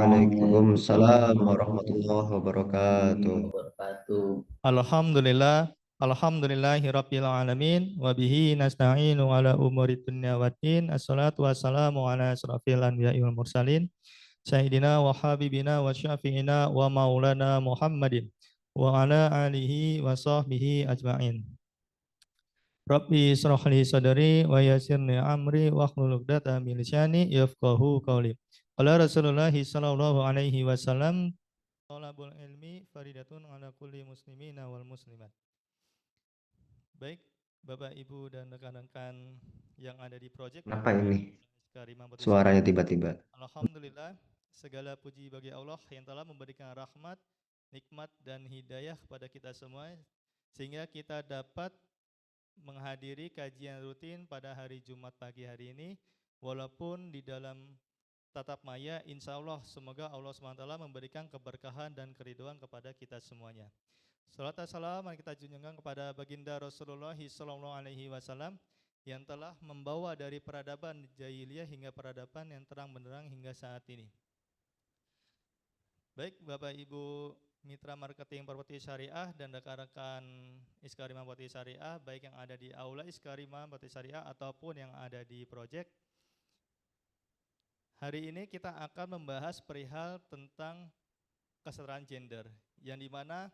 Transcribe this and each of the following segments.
Waalaikumsalam warahmatullahi wabarakatuh. Wabarakatuh. Alhamdulillah, alhamdulillahirabbil alamin wa bihi nasta'inu ala umuri dunya waddin. Assalatu wassalamu ala asrofil anbiya'i wal mursalin sayyidina wa habibina wa syafi'ina wa maulana Muhammadin wa ala alihi wa sahbihi ajma'in. Rabbi israh li sadri wa yassirli amri wa hlul 'uqdatam min lisani yafqahu qawli. Qala Rasulullah sallallahu alaihi wasallam, thalabul ilmi faridatun ala kulli muslimina wal muslimat. Baik, Bapak, Ibu, dan rekan-rekan yang ada di proyek. Kenapa ini suaranya tiba-tiba? Alhamdulillah, segala puji bagi Allah yang telah memberikan rahmat, nikmat, dan hidayah kepada kita semua, sehingga kita dapat menghadiri kajian rutin pada hari Jumat pagi hari ini, walaupun di dalam tatap maya, insya Allah semoga Allah SWT memberikan keberkahan dan keridhaan kepada kita semuanya. Salat dan salam kita junjungkan kepada baginda Rasulullah SAW yang telah membawa dari peradaban jahiliyah hingga peradaban yang terang benderang hingga saat ini. Baik, Bapak Ibu Mitra Marketing Properti Syariah dan rekan-rekan Iskarima Properti Syariah, baik yang ada di Aula Iskarima Properti Syariah ataupun yang ada di proyek. Hari ini kita akan membahas perihal tentang kesetaraan gender, yang dimana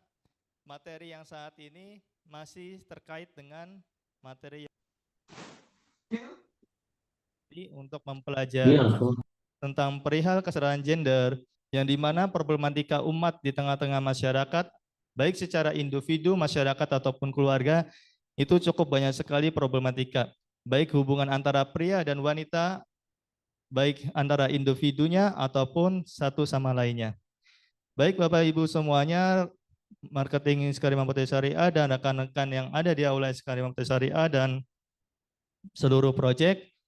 materi yang saat ini masih terkait dengan materi yang untuk mempelajari tentang perihal kesetaraan gender, yang dimana problematika umat di tengah-tengah masyarakat, baik secara individu, masyarakat, ataupun keluarga, itu cukup banyak sekali problematika, baik hubungan antara pria dan wanita, baik antara individunya ataupun satu sama lainnya. Baik Bapak Ibu semuanya, marketing Iskarima Properti Syariah dan rekan-rekan yang ada di Aula Iskarima Properti Syariah dan seluruh proyek,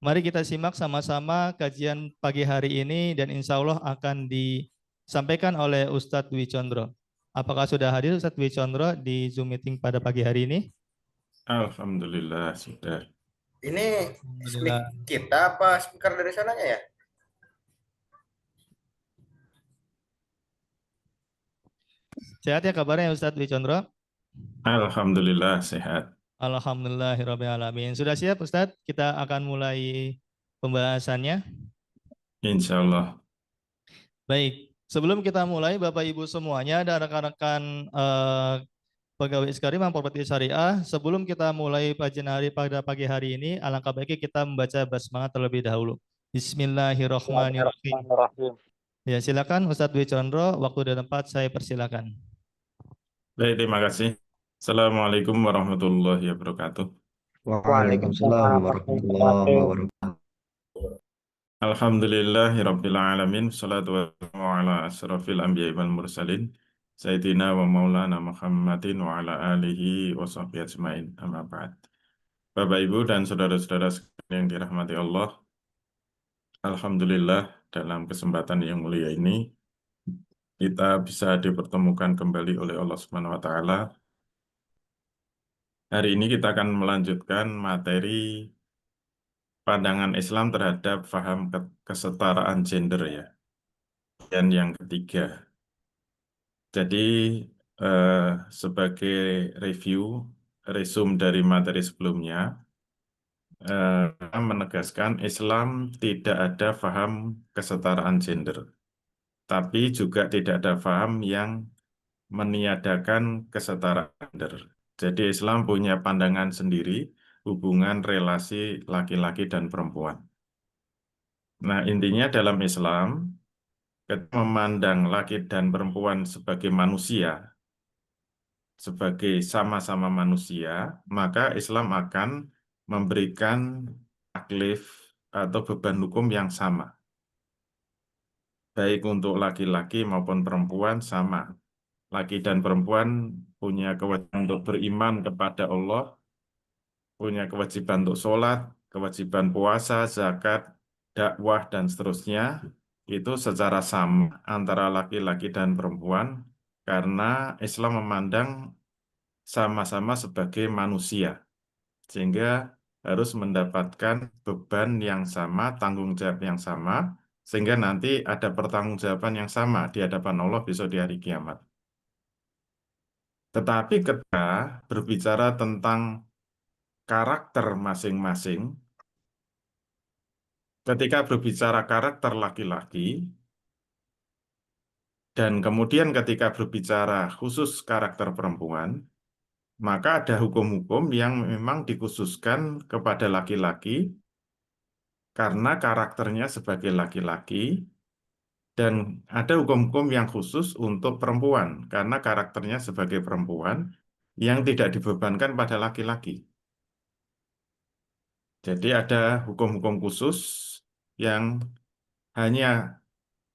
mari kita simak sama-sama kajian pagi hari ini dan insya Allah akan disampaikan oleh Ustadz Dwi Condro. Apakah sudah hadir Ustadz Dwi Condro di Zoom meeting pada pagi hari ini? Alhamdulillah sudah. Ini kita apa speaker dari sananya ya? Sehat ya kabarnya Ustadz Dwi Condro? Alhamdulillah sehat. Alhamdulillahirabbil alamin. Sudah siap Ustadz? Kita akan mulai pembahasannya. Insya Allah. Baik, sebelum kita mulai Bapak Ibu semuanya dan rekan-rekan pegawai Iskarima Properti Syariah, sebelum kita mulai kajian hari pada pagi hari ini, alangkah baiknya kita membaca basmalah terlebih dahulu. Bismillahirrahmanirrahim. Ya, silakan Ustadz Dwi Condro, waktu dan tempat saya persilakan. Baik, terima kasih. Assalamualaikum warahmatullahi wabarakatuh. Waalaikumsalam warahmatullahi wabarakatuh. Alhamdulillahirabbil alamin. Shalatu wassalamu ala asrofil anbiya'i wal mursalin Sayyidina wa maulana Muhammadin wa ala alihi wa sahbihi ajmain. Amma ba'd. Bapak Ibu dan saudara-saudara sekalian yang dirahmati Allah, alhamdulillah dalam kesempatan yang mulia ini kita bisa dipertemukan kembali oleh Allah Subhanahu wa taala. Hari ini kita akan melanjutkan materi pandangan Islam terhadap paham kesetaraan gender ya. Dan yang ketiga. Jadi sebagai review, resume dari materi sebelumnya, menegaskan Islam tidak ada paham kesetaraan gender. Tapi juga tidak ada paham yang meniadakan kesetaraan gender. Jadi Islam punya pandangan sendiri hubungan relasi laki-laki dan perempuan. Nah, intinya dalam Islam, kita memandang laki dan perempuan sebagai manusia, sebagai sama-sama manusia, maka Islam akan memberikan taklif atau beban hukum yang sama. Baik untuk laki-laki maupun perempuan sama. Laki dan perempuan punya kewajiban untuk beriman kepada Allah, punya kewajiban untuk sholat, kewajiban puasa, zakat, dakwah, dan seterusnya, itu secara sama antara laki-laki dan perempuan, karena Islam memandang sama-sama sebagai manusia, sehingga harus mendapatkan beban yang sama, tanggung jawab yang sama, sehingga nanti ada pertanggungjawaban yang sama di hadapan Allah besok di hari kiamat. Tetapi ketika berbicara tentang karakter masing-masing, ketika berbicara karakter laki-laki, dan kemudian ketika berbicara khusus karakter perempuan, maka ada hukum-hukum yang memang dikhususkan kepada laki-laki karena karakternya sebagai laki-laki, dan ada hukum-hukum yang khusus untuk perempuan karena karakternya sebagai perempuan yang tidak dibebankan pada laki-laki. Jadi ada hukum-hukum khusus yang hanya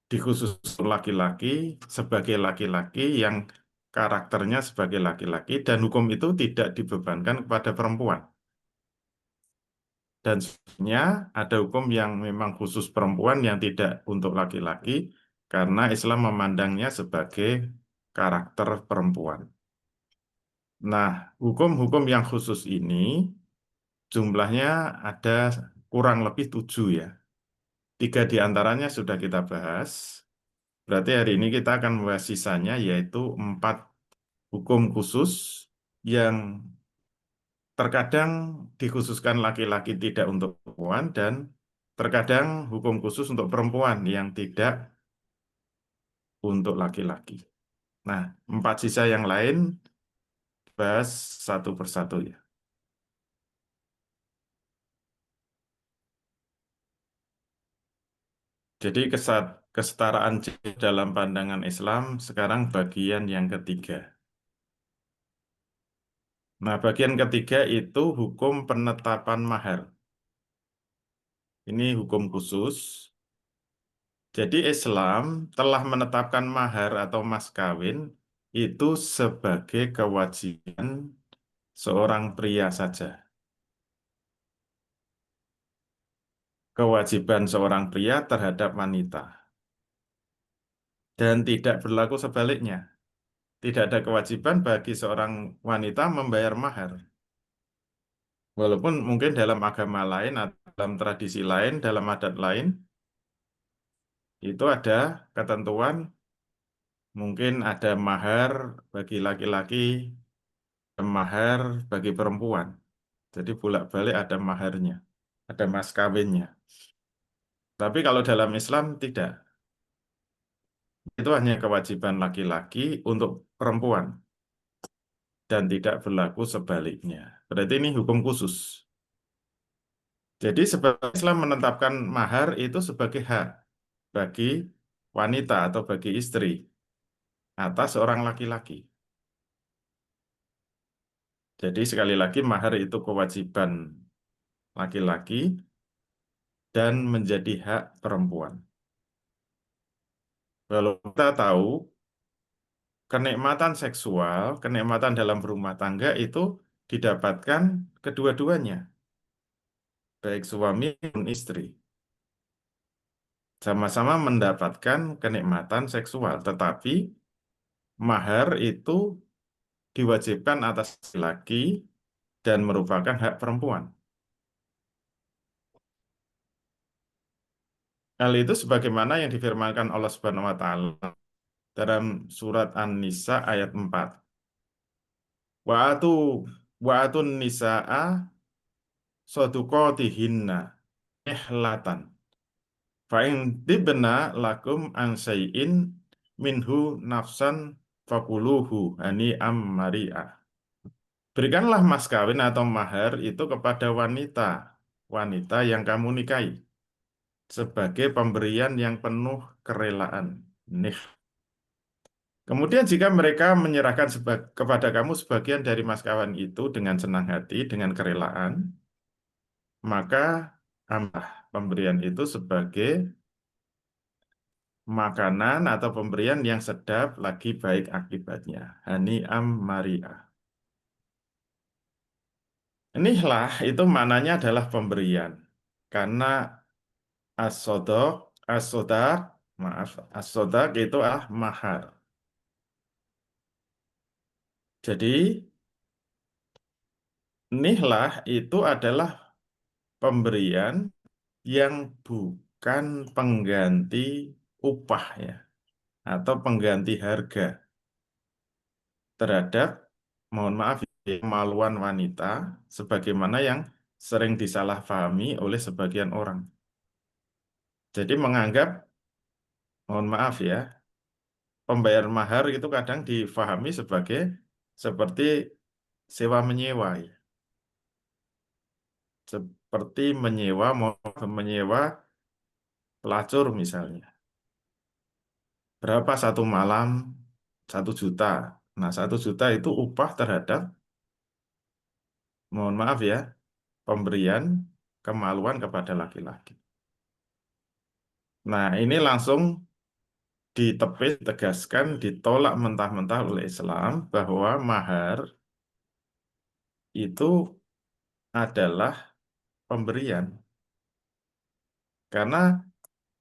dikhusus untuk laki-laki sebagai laki-laki yang karakternya sebagai laki-laki, dan hukum itu tidak dibebankan kepada perempuan. Dan sebenarnya ada hukum yang memang khusus perempuan yang tidak untuk laki-laki karena Islam memandangnya sebagai karakter perempuan. Nah, hukum-hukum yang khusus ini jumlahnya ada kurang lebih 7 ya. 3 di antaranya sudah kita bahas. Berarti hari ini kita akan membahas sisanya, yaitu 4 hukum khusus yang terkadang dikhususkan laki-laki tidak untuk perempuan, dan terkadang hukum khusus untuk perempuan yang tidak untuk laki-laki. Nah, 4 sisa yang lain bahas satu persatu ya. Jadi kesetaraan gender dalam pandangan Islam sekarang bagian yang ketiga. Nah, bagian ketiga itu hukum penetapan mahar. Ini hukum khusus. Jadi Islam telah menetapkan mahar atau mas kawin itu sebagai kewajiban seorang pria saja. Kewajiban seorang pria terhadap wanita. Dan tidak berlaku sebaliknya. Tidak ada kewajiban bagi seorang wanita membayar mahar. Walaupun mungkin dalam agama lain, atau dalam tradisi lain, dalam adat lain, itu ada ketentuan, mungkin ada mahar bagi laki-laki, mahar bagi perempuan. Jadi bolak-balik ada maharnya, ada mas kawinnya. Tapi kalau dalam Islam tidak. Itu hanya kewajiban laki-laki untuk perempuan dan tidak berlaku sebaliknya. Berarti ini hukum khusus. Jadi sebab Islam menetapkan mahar itu sebagai hak bagi wanita atau bagi istri atas seorang laki-laki. Jadi sekali lagi mahar itu kewajiban laki-laki dan menjadi hak perempuan. Kalau kita tahu kenikmatan seksual, kenikmatan dalam berumah tangga itu didapatkan kedua-duanya, baik suami maupun istri. Sama-sama mendapatkan kenikmatan seksual, tetapi mahar itu diwajibkan atas laki dan merupakan hak perempuan. Hal itu sebagaimana yang difirmankan Allah Subhanahu wa taala dalam surat An-Nisa ayat 4. Wa'atun nisa'a soduqotihinna ihlatan. Fa'in tibna lakum an syai'in minhu nafsan fakuluhu hani'am mari'ah. Berikanlah mas kawin atau mahar itu kepada wanita yang kamu nikahi sebagai pemberian yang penuh kerelaan. Kemudian jika mereka menyerahkan kepada kamu sebagian dari mas kawin itu dengan senang hati, dengan kerelaan, maka ambil pemberian itu sebagai makanan atau pemberian yang sedap lagi baik akibatnya. Hani'am mari'ah. Inilah itu maknanya adalah pemberian. Karena as-sodaq, as-sodaq itu mahar. Jadi inilah itu adalah pemberian yang bukan bukan pengganti upah ya, atau pengganti harga terhadap, mohon maaf, kemaluan wanita, sebagaimana yang sering disalahpahami oleh sebagian orang. Jadi menganggap, mohon maaf ya, pembayar mahar itu kadang difahami sebagai seperti sewa menyewa ya. Seperti menyewa pelacur misalnya. Berapa satu malam? 1 juta. Nah, 1 juta itu upah terhadap, mohon maaf ya, pemberian kemaluan kepada laki-laki. Nah, ini langsung ditepis, ditegaskan, ditolak mentah-mentah oleh Islam bahwa mahar itu adalah pemberian. Karena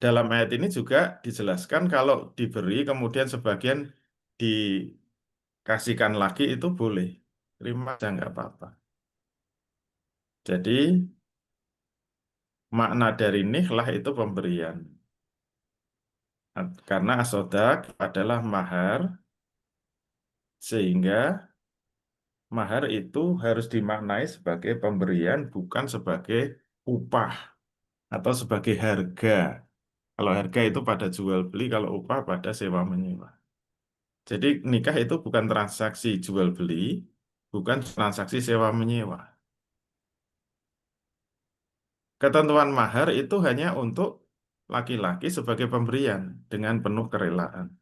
dalam ayat ini juga dijelaskan kalau diberi kemudian sebagian dikasihkan lagi itu boleh. Terima aja nggak apa-apa. Jadi makna dari niklah itu pemberian. Karena asodak adalah mahar, sehingga mahar itu harus dimaknai sebagai pemberian, bukan sebagai upah atau sebagai harga. Kalau harga itu pada jual beli, kalau upah pada sewa menyewa. Jadi nikah itu bukan transaksi jual beli, bukan transaksi sewa menyewa. Ketentuan mahar itu hanya untuk laki-laki sebagai pemberian dengan penuh kerelaan.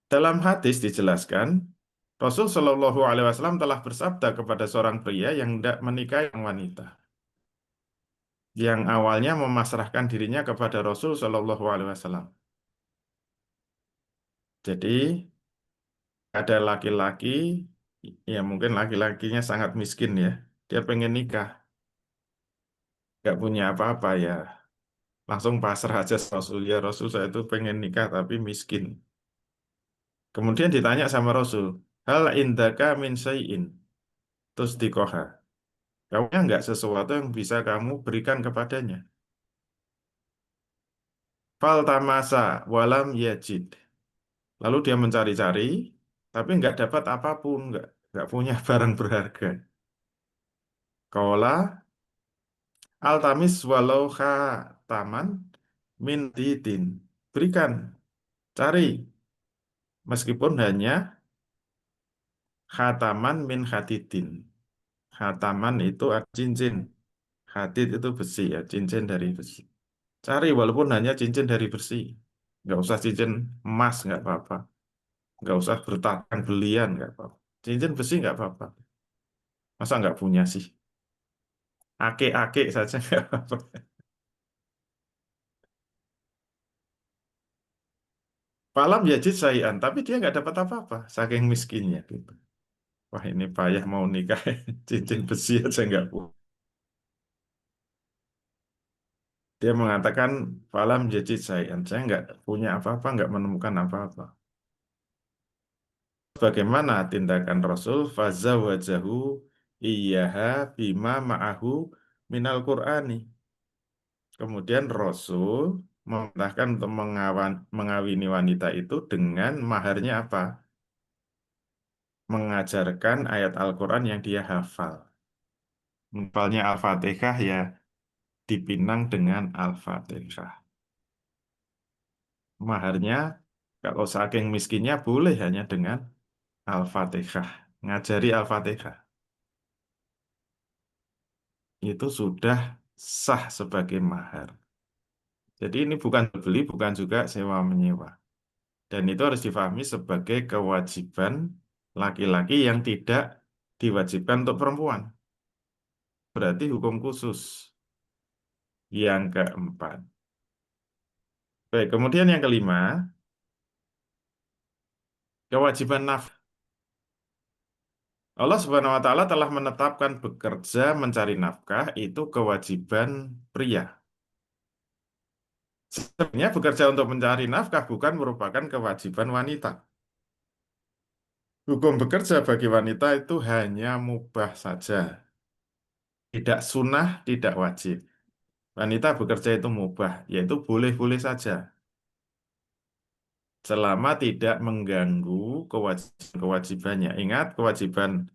Dalam hadis dijelaskan, Rasul Shallallahu Alaihi Wasallam telah bersabda kepada seorang pria yang hendak menikahi wanita, yang awalnya memasrahkan dirinya kepada Rasul Shallallahu Alaihi Wasallam. Jadi ada laki-laki, ya mungkin laki-lakinya sangat miskin ya, dia pengen nikah, nggak punya apa-apa ya, langsung pasrah aja sama Rasul, ya Rasul saya itu pengen nikah tapi miskin. Kemudian ditanya sama Rasul, hal indaka min syai'in tusdikoha. Kamu nggak sesuatu yang bisa kamu berikan kepadanya. Faltamasa walam yajid. Lalu dia mencari-cari, tapi nggak dapat apapun, nggak punya barang berharga. Qala altamis walau taman min didin. Berikan, cari. Meskipun hanya khataman min hadidin. Khataman itu cincin. Hadid itu besi ya, cincin dari besi. Cari walaupun hanya cincin dari besi. Nggak usah cincin emas, nggak apa-apa. Nggak usah bertatang belian, nggak apa-apa. Cincin besi nggak apa-apa. Masa nggak punya sih? Ake-ake saja nggak apa-apa. Falam yajid sayan, tapi dia nggak dapat apa-apa, saking miskinnya gitu. Wah ini payah mau nikah, cincin besi aja nggak punya. Dia mengatakan, falam yajid sayan, saya nggak punya apa-apa, nggak menemukan apa-apa. Bagaimana tindakan Rasul? Fazawajahu iyyaha bima ma'ahu minal Qur'ani. Kemudian Rasul memerintahkan untuk mengawini wanita itu dengan maharnya apa? Mengajarkan ayat Al-Quran yang dia hafal. Hafalnya Al-Fatihah ya dipinang dengan Al-Fatihah. Maharnya kalau saking miskinnya boleh hanya dengan Al-Fatihah. Ngajari Al-Fatihah. Itu sudah sah sebagai mahar. Jadi ini bukan beli, bukan juga sewa menyewa. Dan itu harus difahami sebagai kewajiban laki-laki yang tidak diwajibkan untuk perempuan. Berarti hukum khusus. Yang keempat. Baik, kemudian yang kelima, kewajiban nafkah. Allah Subhanahu wa taala telah menetapkan bekerja mencari nafkah itu kewajiban pria. Sebenarnya bekerja untuk mencari nafkah bukan merupakan kewajiban wanita. Hukum bekerja bagi wanita itu hanya mubah saja. Tidak sunnah, tidak wajib. Wanita bekerja itu mubah, yaitu boleh-boleh saja. Selama tidak mengganggu kewajiban-kewajibannya. Ingat, kewajiban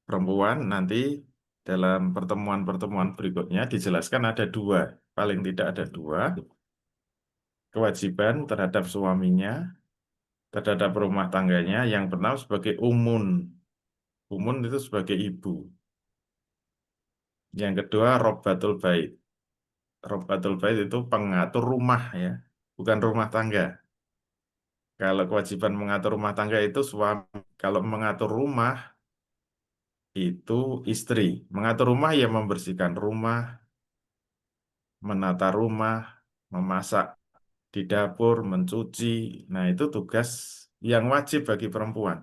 perempuan nanti dalam pertemuan-pertemuan berikutnya dijelaskan ada dua. Paling tidak ada dua. Kewajiban terhadap suaminya, terhadap rumah tangganya, yang pertama sebagai umun. Umun itu sebagai ibu. Yang kedua, Robbatul Bait. Robbatul Bait itu pengatur rumah ya, bukan rumah tangga. Kalau kewajiban mengatur rumah tangga itu suami. Kalau mengatur rumah itu istri. Mengatur rumah ya membersihkan rumah, menata rumah, memasak di dapur, mencuci. Nah, itu tugas yang wajib bagi perempuan.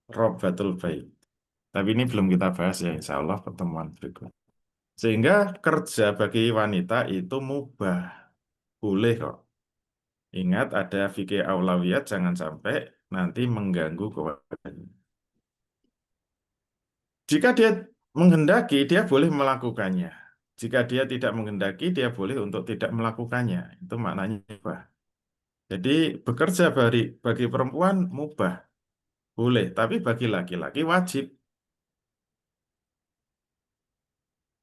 Robbatul Bait. Tapi ini belum kita bahas ya, insya Allah pertemuan berikut. Sehingga kerja bagi wanita itu mubah. Boleh kok. Ingat ada fikih aulawiyat, jangan sampai nanti mengganggu kewajiban. Jika dia menghendaki, dia boleh melakukannya. Jika dia tidak menghendaki, dia boleh untuk tidak melakukannya. Itu maknanya mubah. Jadi bekerja bagi perempuan mubah. Boleh, tapi bagi laki-laki wajib.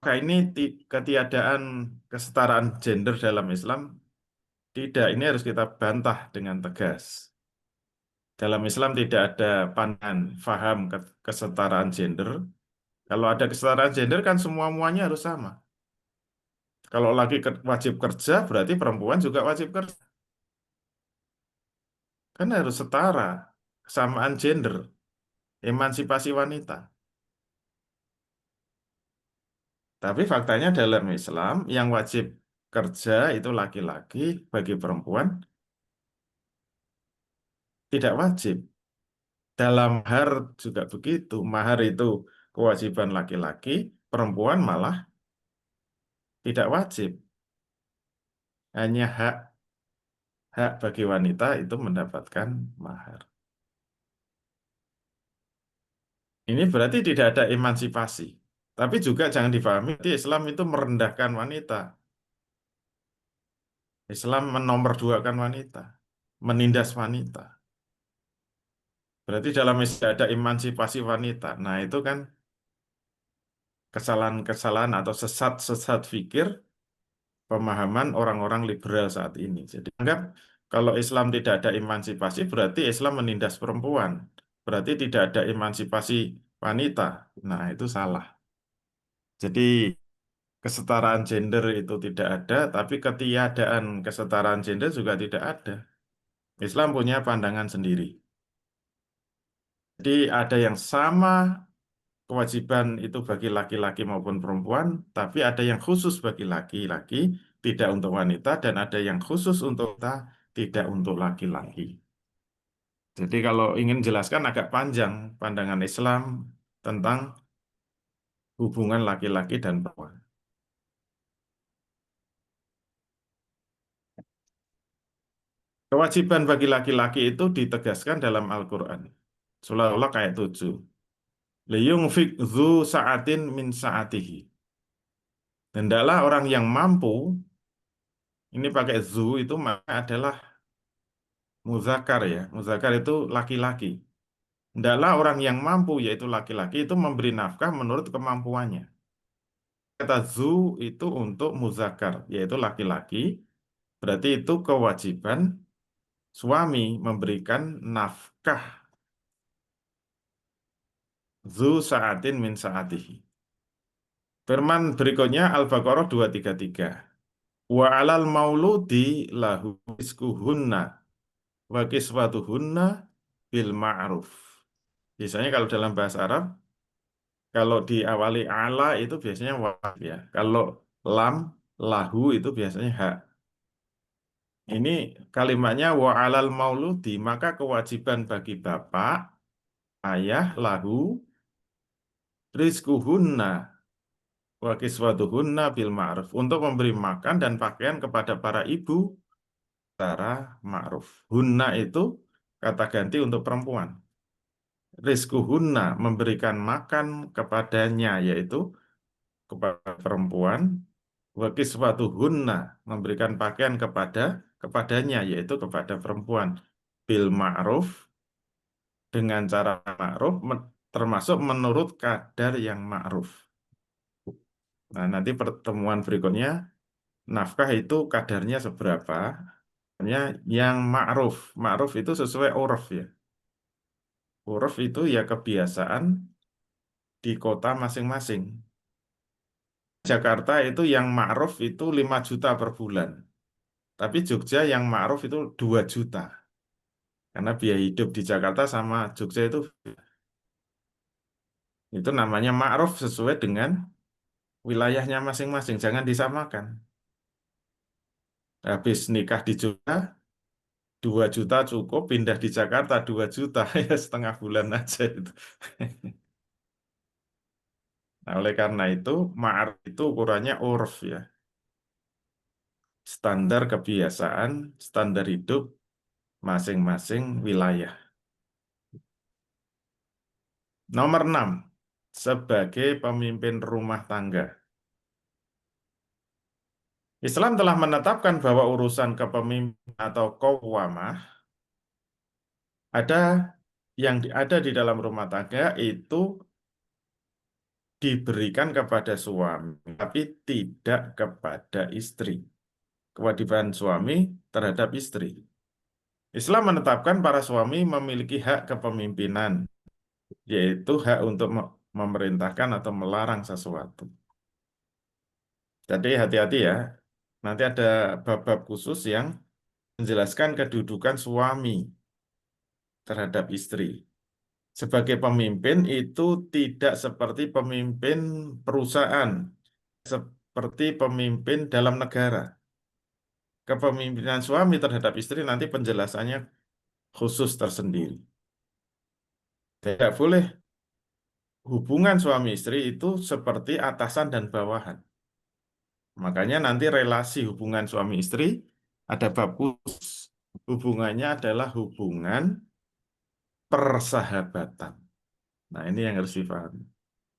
Maka ini ketiadaan kesetaraan gender dalam Islam tidak, ini harus kita bantah dengan tegas. Dalam Islam tidak ada pandangan faham kesetaraan gender. Kalau ada kesetaraan gender kan semua-muanya harus sama. Kalau laki wajib kerja, berarti perempuan juga wajib kerja. Kan harus setara, kesamaan gender, emansipasi wanita. Tapi faktanya dalam Islam yang wajib kerja itu laki-laki, bagi perempuan tidak wajib. Dalam mahar juga begitu. Mahar itu kewajiban laki-laki, perempuan malah tidak wajib. Hanya hak bagi wanita itu mendapatkan mahar. Ini berarti tidak ada emansipasi. Tapi juga jangan dipahami di Islam itu merendahkan wanita. Islam menomorduakan wanita, menindas wanita. Berarti dalam Islam ada emansipasi wanita. Nah, itu kan kesalahan-kesalahan atau sesat-sesat fikir pemahaman orang-orang liberal saat ini. Jadi anggap kalau Islam tidak ada emansipasi berarti Islam menindas perempuan. Berarti tidak ada emansipasi wanita. Nah, itu salah. Jadi kesetaraan gender itu tidak ada, tapi ketiadaan kesetaraan gender juga tidak ada. Islam punya pandangan sendiri. Jadi ada yang sama kewajiban itu bagi laki-laki maupun perempuan, tapi ada yang khusus bagi laki-laki, tidak untuk wanita, dan ada yang khusus untuk wanita, tidak untuk laki-laki. Jadi kalau ingin jelaskan agak panjang pandangan Islam tentang hubungan laki-laki dan perempuan. Kewajiban bagi laki-laki itu ditegaskan dalam Al-Quran. Seolah-olah kayak 7. Liyungfik dzu sa'atin min sa'atihi. Hendaklah orang yang mampu, ini pakai zu itu maka adalah muzakkar ya. Muzakkar itu laki-laki. Hendaklah orang yang mampu, yaitu laki-laki, itu memberi nafkah menurut kemampuannya. Kata zu itu untuk muzakkar, yaitu laki-laki. Berarti itu kewajiban suami memberikan nafkah. Zu sa'atin min sa'atihi. Firman berikutnya Al-Baqarah 233. Wa alal mauludi lahu rizquhunna wa kiswatuhunna bil ma'ruf. Biasanya kalau dalam bahasa Arab, kalau diawali ala itu biasanya wajib ya. Kalau lam, lahu itu biasanya hak. Ini kalimatnya wa alal mauludi, maka kewajiban bagi bapak, ayah, lahu, rizquhunna wa kiswatuhunna bil ma'ruf, untuk memberi makan dan pakaian kepada para ibu secara ma'ruf. Hunna itu kata ganti untuk perempuan. Rizquhunna memberikan makan kepadanya, yaitu kepada perempuan, wa kiswatuhunna, memberikan pakaian kepadanya, yaitu kepada perempuan, bil ma'ruf, dengan cara ma'ruf, termasuk menurut kadar yang ma'ruf. Nah, nanti pertemuan berikutnya, nafkah itu kadarnya seberapa? Yang ma'ruf. Ma'ruf itu sesuai uruf ya. Uruf itu ya kebiasaan di kota masing-masing. Jakarta itu yang ma'ruf itu 5 juta per bulan. Tapi Jogja yang ma'ruf itu 2 juta. Karena biaya hidup di Jakarta sama Jogja itu namanya ma'ruf sesuai dengan wilayahnya masing-masing. Jangan disamakan. Habis nikah di Jogja, 2 juta cukup, pindah di Jakarta 2 juta, ya setengah bulan aja itu. Nah, oleh karena itu, ma'ruf itu ukurannya urf ya. Standar kebiasaan, standar hidup masing-masing wilayah. Nomor 6, sebagai pemimpin rumah tangga. Islam telah menetapkan bahwa urusan kepemimpinan atau qawwamah yang ada di dalam rumah tangga itu diberikan kepada suami, tapi tidak kepada istri. Kewajiban suami terhadap istri. Islam menetapkan para suami memiliki hak kepemimpinan, yaitu hak untuk memerintahkan atau melarang sesuatu. Jadi hati-hati ya, nanti ada bab-bab khusus yang menjelaskan kedudukan suami terhadap istri. Sebagai pemimpin itu tidak seperti pemimpin perusahaan, seperti pemimpin dalam negara. Kepemimpinan suami terhadap istri nanti penjelasannya khusus tersendiri. Tidak boleh hubungan suami istri itu seperti atasan dan bawahan. Makanya nanti relasi hubungan suami istri ada bab khusus. Hubungannya adalah hubungan persahabatan. Nah, ini yang harus dipahami.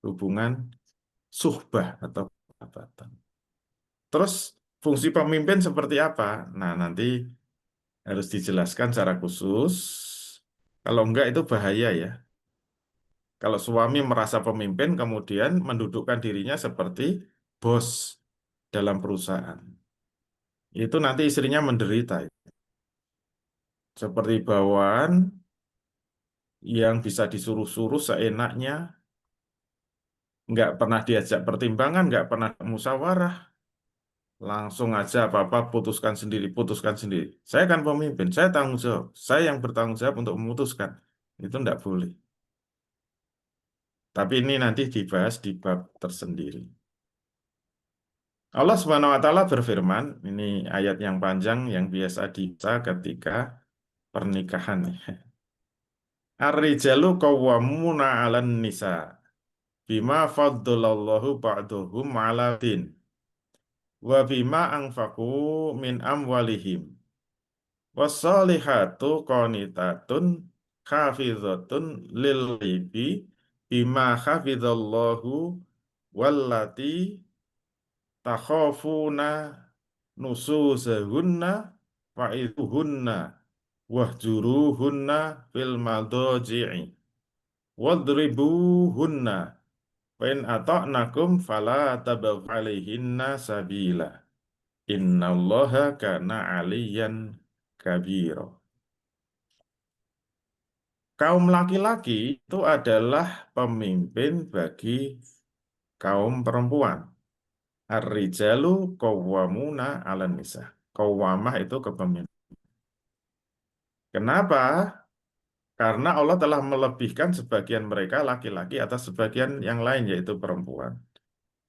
Hubungan suhbah atau persahabatan. Terus fungsi pemimpin seperti apa? Nah, nanti harus dijelaskan secara khusus. Kalau enggak itu bahaya ya. Kalau suami merasa pemimpin, kemudian mendudukkan dirinya seperti bos dalam perusahaan. Itu nanti istrinya menderita. Seperti bawahan yang bisa disuruh-suruh seenaknya, nggak pernah diajak pertimbangan, nggak pernah musyawarah, langsung aja apa-apa putuskan sendiri, putuskan sendiri. Saya kan pemimpin, saya tanggung jawab. Saya yang bertanggung jawab untuk memutuskan. Itu nggak boleh. Tapi ini nanti dibahas di bab tersendiri. Allah Subhanahu wa taala berfirman, ini ayat yang panjang yang biasa dibaca ketika pernikahan. Ar-rijalu qawwamuna 'alan nisa bima faddalallahu ba'dahum 'ala din wa bima anfaqu min amwalihim. Wassalihatu qanitatun hafizatun lil ghaibi bima hafizallahu wallati takhafuna nusuzahunna fa'iduhunna wahjuruhunna fil madaji'i wadribuhunna fa in ata'nakum fala tabaghu 'alaihinna sabila innallaha kana 'aliyan kabira. Kaum laki-laki itu adalah pemimpin bagi kaum perempuan. Ar-rijalu qawwamuna 'alan nisa. Qawwamah itu kepemimpinan. Kenapa? Karena Allah telah melebihkan sebagian mereka laki-laki atas sebagian yang lain yaitu perempuan.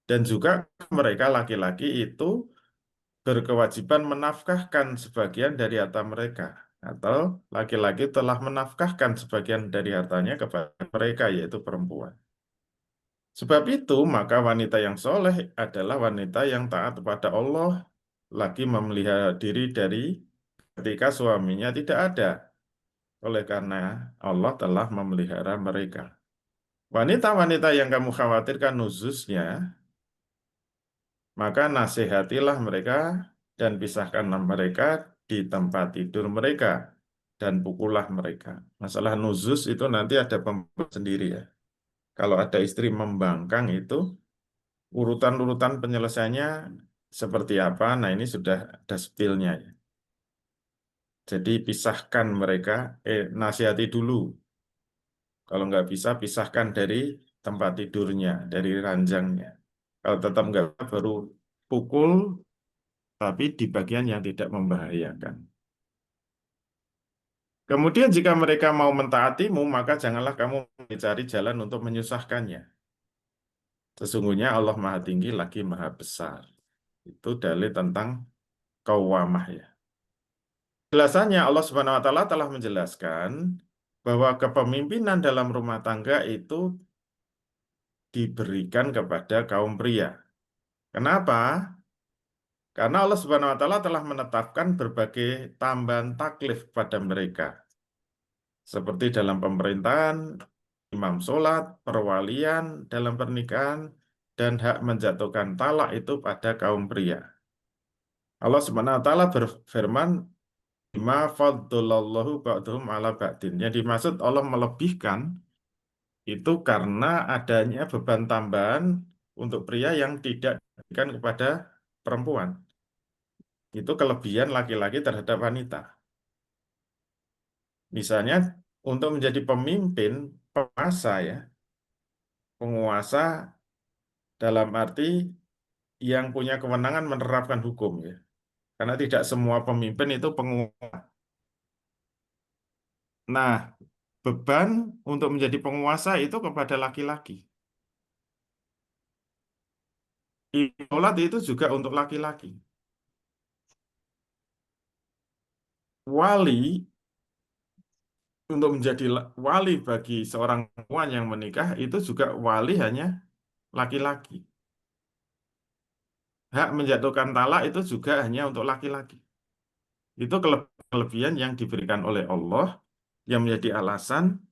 Dan juga mereka laki-laki itu berkewajiban menafkahkan sebagian dari harta mereka. Atau laki-laki telah menafkahkan sebagian dari hartanya kepada mereka yaitu perempuan. Sebab itu, maka wanita yang soleh adalah wanita yang taat kepada Allah, lagi memelihara diri dari ketika suaminya tidak ada. Oleh karena Allah telah memelihara mereka. Wanita-wanita yang kamu khawatirkan nuzusnya, maka nasihatilah mereka dan pisahkanlah mereka di tempat tidur mereka dan pukullah mereka. Masalah nuzus itu nanti ada pembuat sendiri ya. Kalau ada istri membangkang itu urutan-urutan penyelesaiannya seperti apa? Nah, ini sudah ada detailnya ya. Jadi pisahkan mereka, nasihati dulu. Kalau nggak bisa, pisahkan dari tempat tidurnya, dari ranjangnya. Kalau tetap nggak baru pukul, tapi di bagian yang tidak membahayakan. Kemudian jika mereka mau mentaatimu, maka janganlah kamu mencari jalan untuk menyusahkannya. Sesungguhnya Allah Maha Tinggi lagi Maha Besar. Itu dalil tentang qawwamah ya. Jelasannya Allah Subhanahu wa taala telah menjelaskan bahwa kepemimpinan dalam rumah tangga itu diberikan kepada kaum pria. Kenapa? Karena Allah Subhanahu wa taala telah menetapkan berbagai tambahan taklif pada mereka. Seperti dalam pemerintahan, imam sholat, perwalian dalam pernikahan, dan hak menjatuhkan talak itu pada kaum pria. Allah Subhanahu wa taala berfirman, "Ma faddalallahu ba'dhum 'ala ba'din." Yang dimaksud Allah melebihkan itu karena adanya beban tambahan untuk pria yang tidak diberikan kepada perempuan. Itu kelebihan laki-laki terhadap wanita. Misalnya untuk menjadi pemimpin, penguasa ya, penguasa dalam arti yang punya kewenangan menerapkan hukum ya. Karena tidak semua pemimpin itu penguasa. Nah, beban untuk menjadi penguasa itu kepada laki-laki. Sholat itu juga untuk laki-laki. Wali, untuk menjadi wali bagi seorang perempuan yang menikah itu juga wali hanya laki-laki. Hak menjatuhkan talak itu juga hanya untuk laki-laki. Itu kelebihan yang diberikan oleh Allah yang menjadi alasan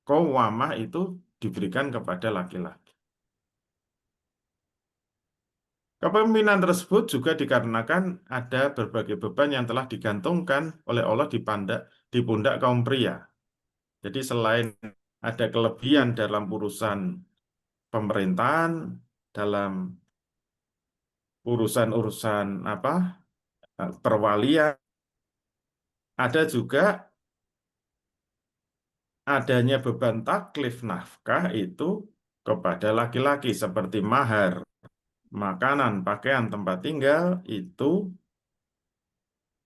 qawwamah itu diberikan kepada laki-laki. Kepemimpinan tersebut juga dikarenakan ada berbagai beban yang telah digantungkan oleh Allah di pundak kaum pria. Jadi selain ada kelebihan dalam urusan pemerintahan, dalam urusan-urusan perwalian, ada juga adanya beban taklif nafkah itu kepada laki-laki seperti mahar, makanan, pakaian, tempat tinggal itu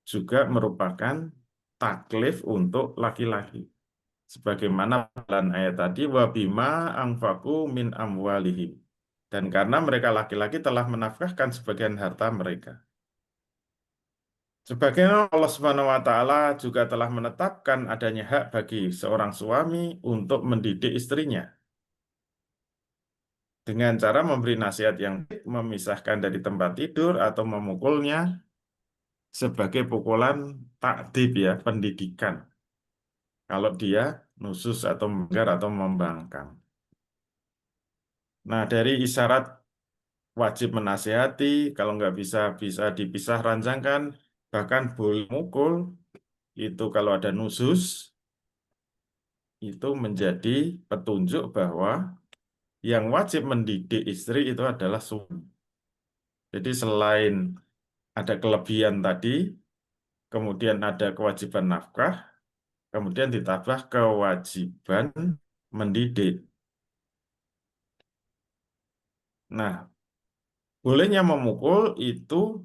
juga merupakan taklif untuk laki-laki. Sebagaimana dalam ayat tadi, wabima anfaqu min amwalihim. Dan karena mereka laki-laki telah menafkahkan sebagian harta mereka. Sebagaimana Allah Subhanahu wa taala juga telah menetapkan adanya hak bagi seorang suami untuk mendidik istrinya dengan cara memberi nasihat yang baik, memisahkan dari tempat tidur atau memukulnya sebagai pukulan takdib ya, pendidikan. Kalau dia nusus atau melanggar atau membangkang. Nah, dari isyarat wajib menasihati, kalau nggak bisa dipisah ranjangkan, bahkan boleh mukul, itu kalau ada nusus, itu menjadi petunjuk bahwa yang wajib mendidik istri itu adalah suami. Jadi selain ada kelebihan tadi, kemudian ada kewajiban nafkah, kemudian ditambah kewajiban mendidik. Nah, bolehnya memukul itu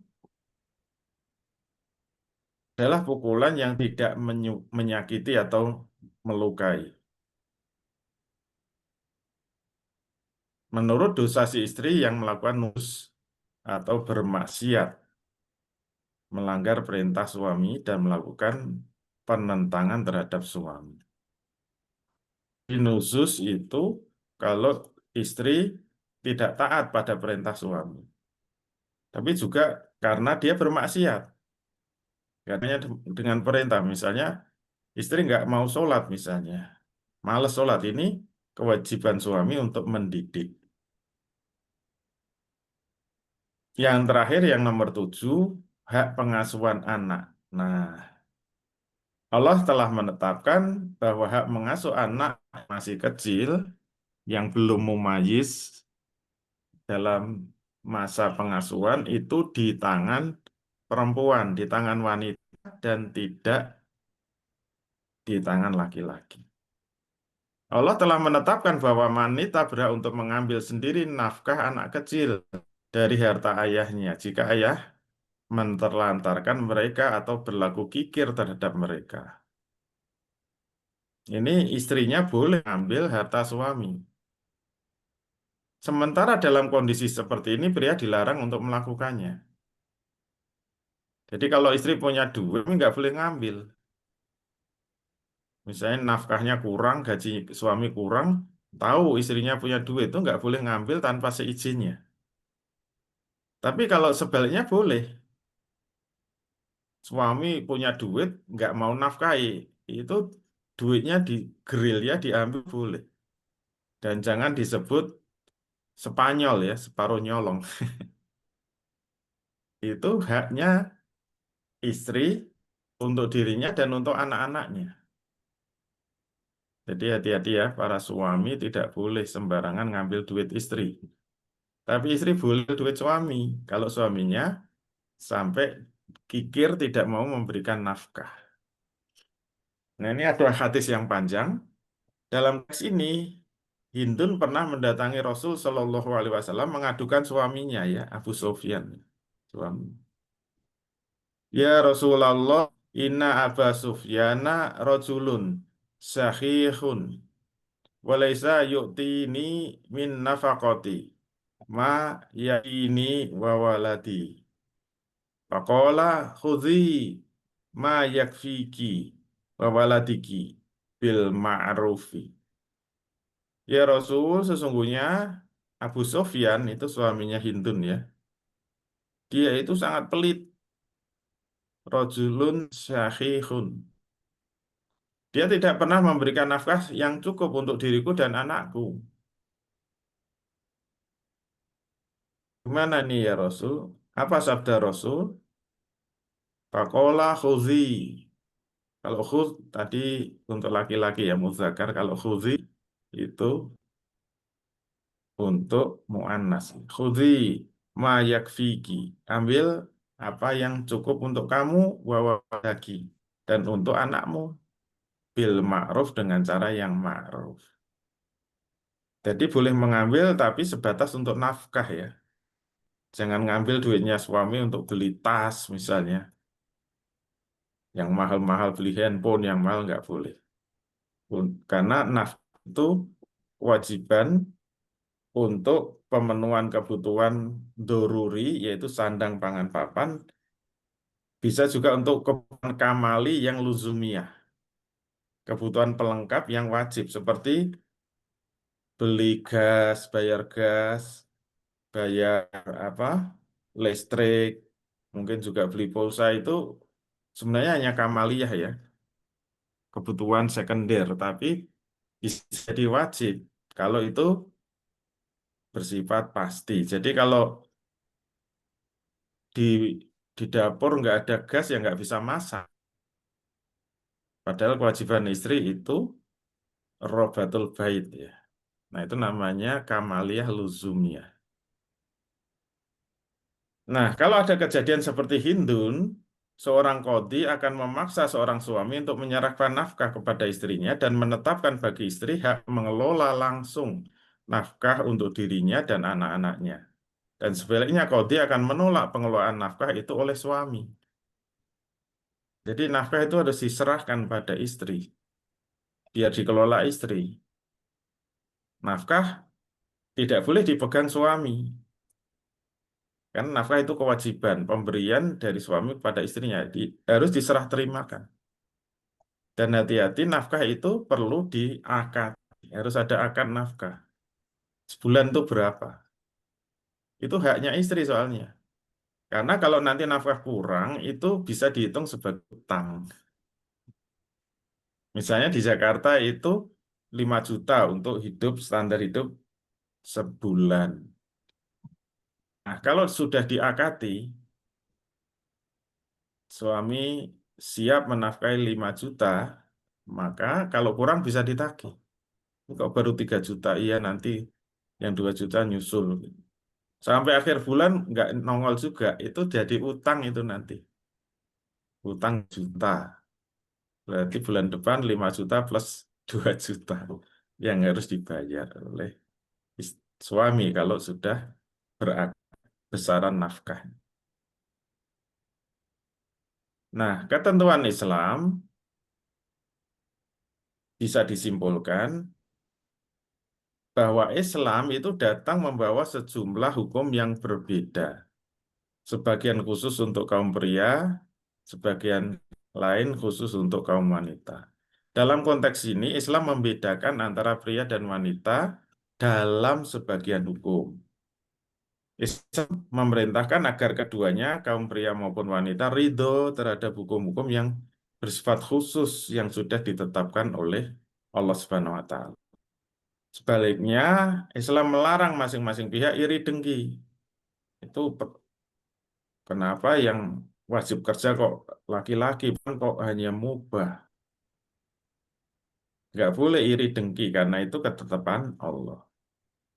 adalah pukulan yang tidak menyakiti atau melukai. Menurut dosa si istri yang melakukan nus atau bermaksiat, melanggar perintah suami dan melakukan penentangan terhadap suami. Nusus itu kalau istri tidak taat pada perintah suami. Tapi juga karena dia bermaksiat. Katanya dengan perintah, misalnya istri nggak mau sholat misalnya. Males sholat, ini kewajiban suami untuk mendidik. Yang terakhir, yang nomor 7, hak pengasuhan anak. Nah, Allah telah menetapkan bahwa hak mengasuh anak masih kecil, yang belum mumayyiz dalam masa pengasuhan itu di tangan perempuan, di tangan wanita, dan tidak di tangan laki-laki. Allah telah menetapkan bahwa wanita berhak untuk mengambil sendiri nafkah anak kecil dari harta ayahnya jika ayah menterlantarkan mereka atau berlaku kikir terhadap mereka. Ini istrinya boleh ambil harta suami. Sementara dalam kondisi seperti ini pria dilarang untuk melakukannya. Jadi kalau istri punya duit nggak boleh ngambil. Misalnya nafkahnya kurang, gaji suami kurang, tahu istrinya punya duit itu nggak boleh ngambil tanpa seizinnya. Tapi kalau sebaliknya boleh. Suami punya duit nggak mau nafkahi, itu duitnya digeril ya diambil boleh. Dan jangan disebut Spanyol ya, separuh nyolong. Itu haknya istri untuk dirinya dan untuk anak-anaknya. Jadi hati-hati ya, para suami tidak boleh sembarangan ngambil duit istri. Tapi istri boleh duit suami. Kalau suaminya sampai kikir tidak mau memberikan nafkah. Nah ini ada hadis yang panjang. Dalam teks ini, Hindun pernah mendatangi Rasul Shallallahu Alaihi Wasallam mengadukan suaminya ya, Abu Sufyan. Suami. Ya Rasulullah, inna Aba Sufyana rojulun sahihun walaysa yu'tini min nafaqati ma ya'ini wa waladi. Faqala khudhi ma yakfiki wa waladiki bil ma'rufi. Ya Rasul, sesungguhnya Abu Sofyan itu suaminya Hindun ya. Dia itu sangat pelit. Rojulun syahihun. Dia tidak pernah memberikan nafkah yang cukup untuk diriku dan anakku. Gimana nih ya Rasul? Apa sabda Rasul? Faqala khudhi. Kalau khudh tadi untuk laki-laki ya muzakkar. Kalau khudhi itu untuk muannas. Khudhi ma yakfiki. Ambil apa yang cukup untuk kamu lagi dan untuk anakmu bil ma'ruf dengan cara yang ma'ruf. Jadi boleh mengambil tapi sebatas untuk nafkah ya. Jangan ngambil duitnya suami untuk beli tas misalnya. Yang mahal-mahal beli handphone yang mahal nggak boleh. Karena nafkah itu kewajiban untuk pemenuhan kebutuhan doruri, yaitu sandang, pangan, papan, bisa juga untuk kebutuhan kamali yang luzumiyah, kebutuhan pelengkap yang wajib, seperti beli gas, bayar apa, listrik, mungkin juga beli pulsa itu sebenarnya hanya kamaliyah ya, kebutuhan sekunder, tapi bisa jadi wajib kalau itu bersifat pasti. Jadi kalau di di dapur nggak ada gas ya nggak bisa masak. Padahal kewajiban istri itu robatul bait ya. Nah itu namanya kamaliyah luzumiyah. Nah kalau ada kejadian seperti Hindun, seorang qadhi akan memaksa seorang suami untuk menyerahkan nafkah kepada istrinya dan menetapkan bagi istri hak mengelola langsung nafkah untuk dirinya dan anak-anaknya. Dan sebaliknya qadhi akan menolak pengelolaan nafkah itu oleh suami. Jadi nafkah itu harus diserahkan pada istri, biar dikelola istri. Nafkah tidak boleh dipegang suami, karena nafkah itu kewajiban pemberian dari suami kepada istrinya, harus diserah terimakan. Dan hati-hati nafkah itu perlu diakad, harus ada akad nafkah. Sebulan itu berapa? Itu haknya istri soalnya. Karena kalau nanti nafkah kurang, itu bisa dihitung sebagai utang. Misalnya di Jakarta itu 5 juta untuk hidup standar hidup sebulan. Nah, kalau sudah diakati, suami siap menafkahi 5 juta, maka kalau kurang bisa ditagih. Kok baru 3 juta, iya nanti yang 2 juta nyusul. Sampai akhir bulan nggak nongol juga, itu jadi utang itu nanti. Utang juta. Berarti bulan depan 5 juta plus 2 juta yang harus dibayar oleh suami kalau sudah besaran nafkah. Nah, ketentuan Islam bisa disimpulkan bahwa Islam itu datang membawa sejumlah hukum yang berbeda. Sebagian khusus untuk kaum pria, sebagian lain khusus untuk kaum wanita. Dalam konteks ini, Islam membedakan antara pria dan wanita dalam sebagian hukum. Islam memerintahkan agar keduanya, kaum pria maupun wanita, ridho terhadap hukum-hukum yang bersifat khusus yang sudah ditetapkan oleh Allah Subhanahu wa Ta'ala. Sebaliknya, Islam melarang masing-masing pihak iri dengki. Itu kenapa yang wajib kerja kok laki-laki, kok hanya mubah. Nggak boleh iri dengki karena itu ketetapan Allah.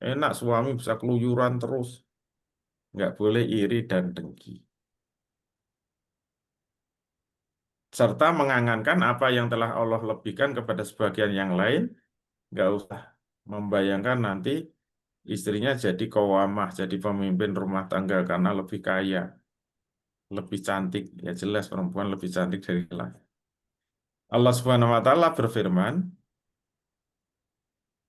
Enak suami bisa keluyuran terus. Nggak boleh iri dan dengki. Serta mengangankan apa yang telah Allah lebihkan kepada sebagian yang lain, nggak usah membayangkan nanti istrinya jadi qawamah, jadi pemimpin rumah tangga karena lebih kaya, lebih cantik. Ya jelas perempuan lebih cantik dari laki. Allah Subhanahu wa Ta'ala berfirman,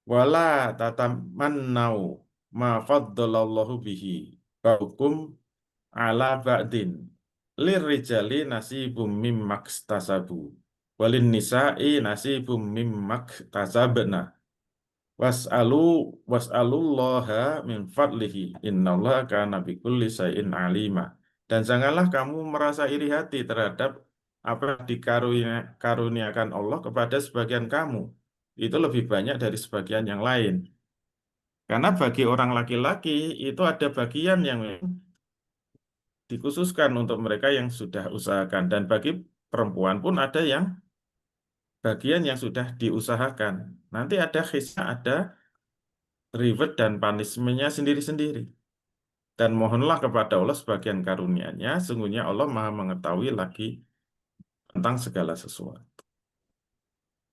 wala tatamannau ma faddalallahu bihi ba'dukum ala ba'din lirrijali nasibum mimmaktasabu walin nisa'i nasibum mimmaktasabna was'alu was'alullaha min fadlihi innallaha kana bikulli syai'in alima. Dan janganlah kamu merasa iri hati terhadap apa yang dikaruniakan Allah kepada sebagian kamu. Itu lebih banyak dari sebagian yang lain. Karena bagi orang laki-laki itu ada bagian yang dikhususkan untuk mereka yang sudah usahakan. Dan bagi perempuan pun ada yang bagian yang sudah diusahakan. Nanti ada hisab, ada reward dan punishment-nya sendiri-sendiri. Dan mohonlah kepada Allah sebagian karunia-Nya, sungguhnya Allah Maha mengetahui lagi tentang segala sesuatu.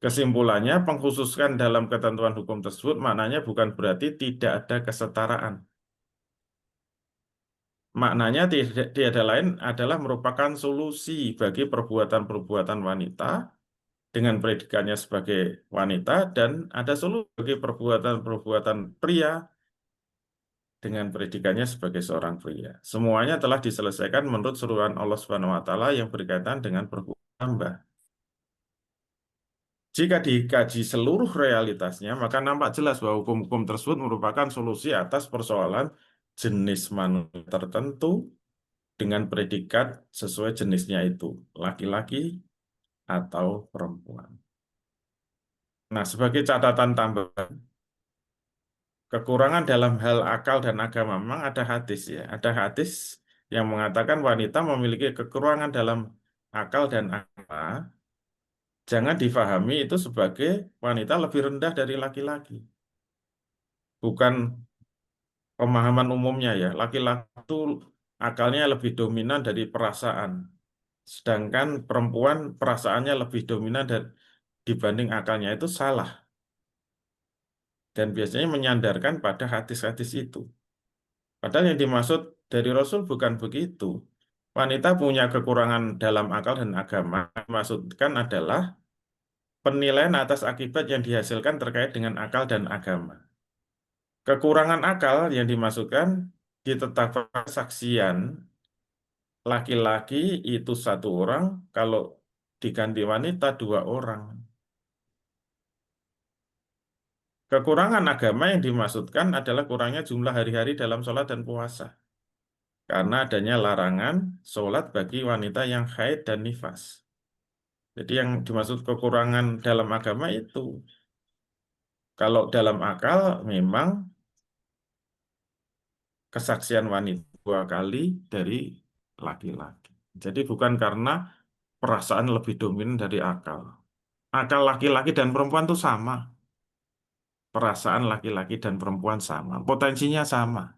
Kesimpulannya, pengkhususan dalam ketentuan hukum tersebut maknanya bukan berarti tidak ada kesetaraan. Maknanya tiada lain adalah merupakan solusi bagi perbuatan-perbuatan wanita dengan predikannya sebagai wanita dan ada solusi bagi perbuatan-perbuatan pria dengan predikannya sebagai seorang pria. Semuanya telah diselesaikan menurut seruan Allah Subhanahu wa Ta'ala yang berkaitan dengan perbuatan hamba. Jika dikaji seluruh realitasnya, maka nampak jelas bahwa hukum-hukum tersebut merupakan solusi atas persoalan jenis manusia tertentu dengan predikat sesuai jenisnya itu, laki-laki atau perempuan. Nah, sebagai catatan tambahan, kekurangan dalam hal akal dan agama memang ada hadis ya. Ada hadis yang mengatakan wanita memiliki kekurangan dalam akal dan agama. Jangan difahami itu sebagai wanita lebih rendah dari laki-laki. Bukan pemahaman umumnya ya. Laki-laki itu akalnya lebih dominan dari perasaan. Sedangkan perempuan perasaannya lebih dominan dibanding akalnya, itu salah. Dan biasanya menyandarkan pada hadis-hadis itu. Padahal yang dimaksud dari Rasul bukan begitu. Wanita punya kekurangan dalam akal dan agama. Yang dimaksudkan adalah penilaian atas akibat yang dihasilkan terkait dengan akal dan agama. Kekurangan akal yang dimaksudkan ditetapkan kesaksian laki-laki itu 1 orang, kalau diganti wanita 2 orang. Kekurangan agama yang dimaksudkan adalah kurangnya jumlah hari-hari dalam sholat dan puasa. Karena adanya larangan sholat bagi wanita yang haid dan nifas. Jadi yang dimaksud kekurangan dalam agama itu. Kalau dalam akal memang kesaksian wanita 2 kali dari laki-laki. Jadi bukan karena perasaan lebih dominan dari akal. Akal laki-laki dan perempuan itu sama. Perasaan laki-laki dan perempuan sama. Potensinya sama.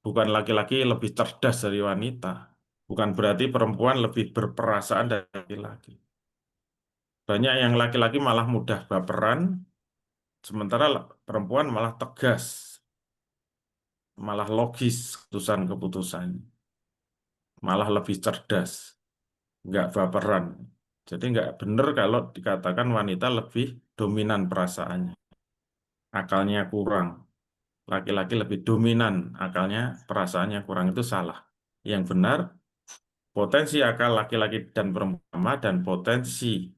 Bukan laki-laki lebih cerdas dari wanita. Bukan berarti perempuan lebih berperasaan dari laki-laki. Banyak yang laki-laki malah mudah baperan, sementara perempuan malah tegas, malah logis keputusan-keputusan, malah lebih cerdas, nggak baperan. Jadi nggak benar kalau dikatakan wanita lebih dominan perasaannya, akalnya kurang. Laki-laki lebih dominan, akalnya, perasaannya kurang, itu salah. Yang benar, potensi akal laki-laki dan perempuan sama, dan potensi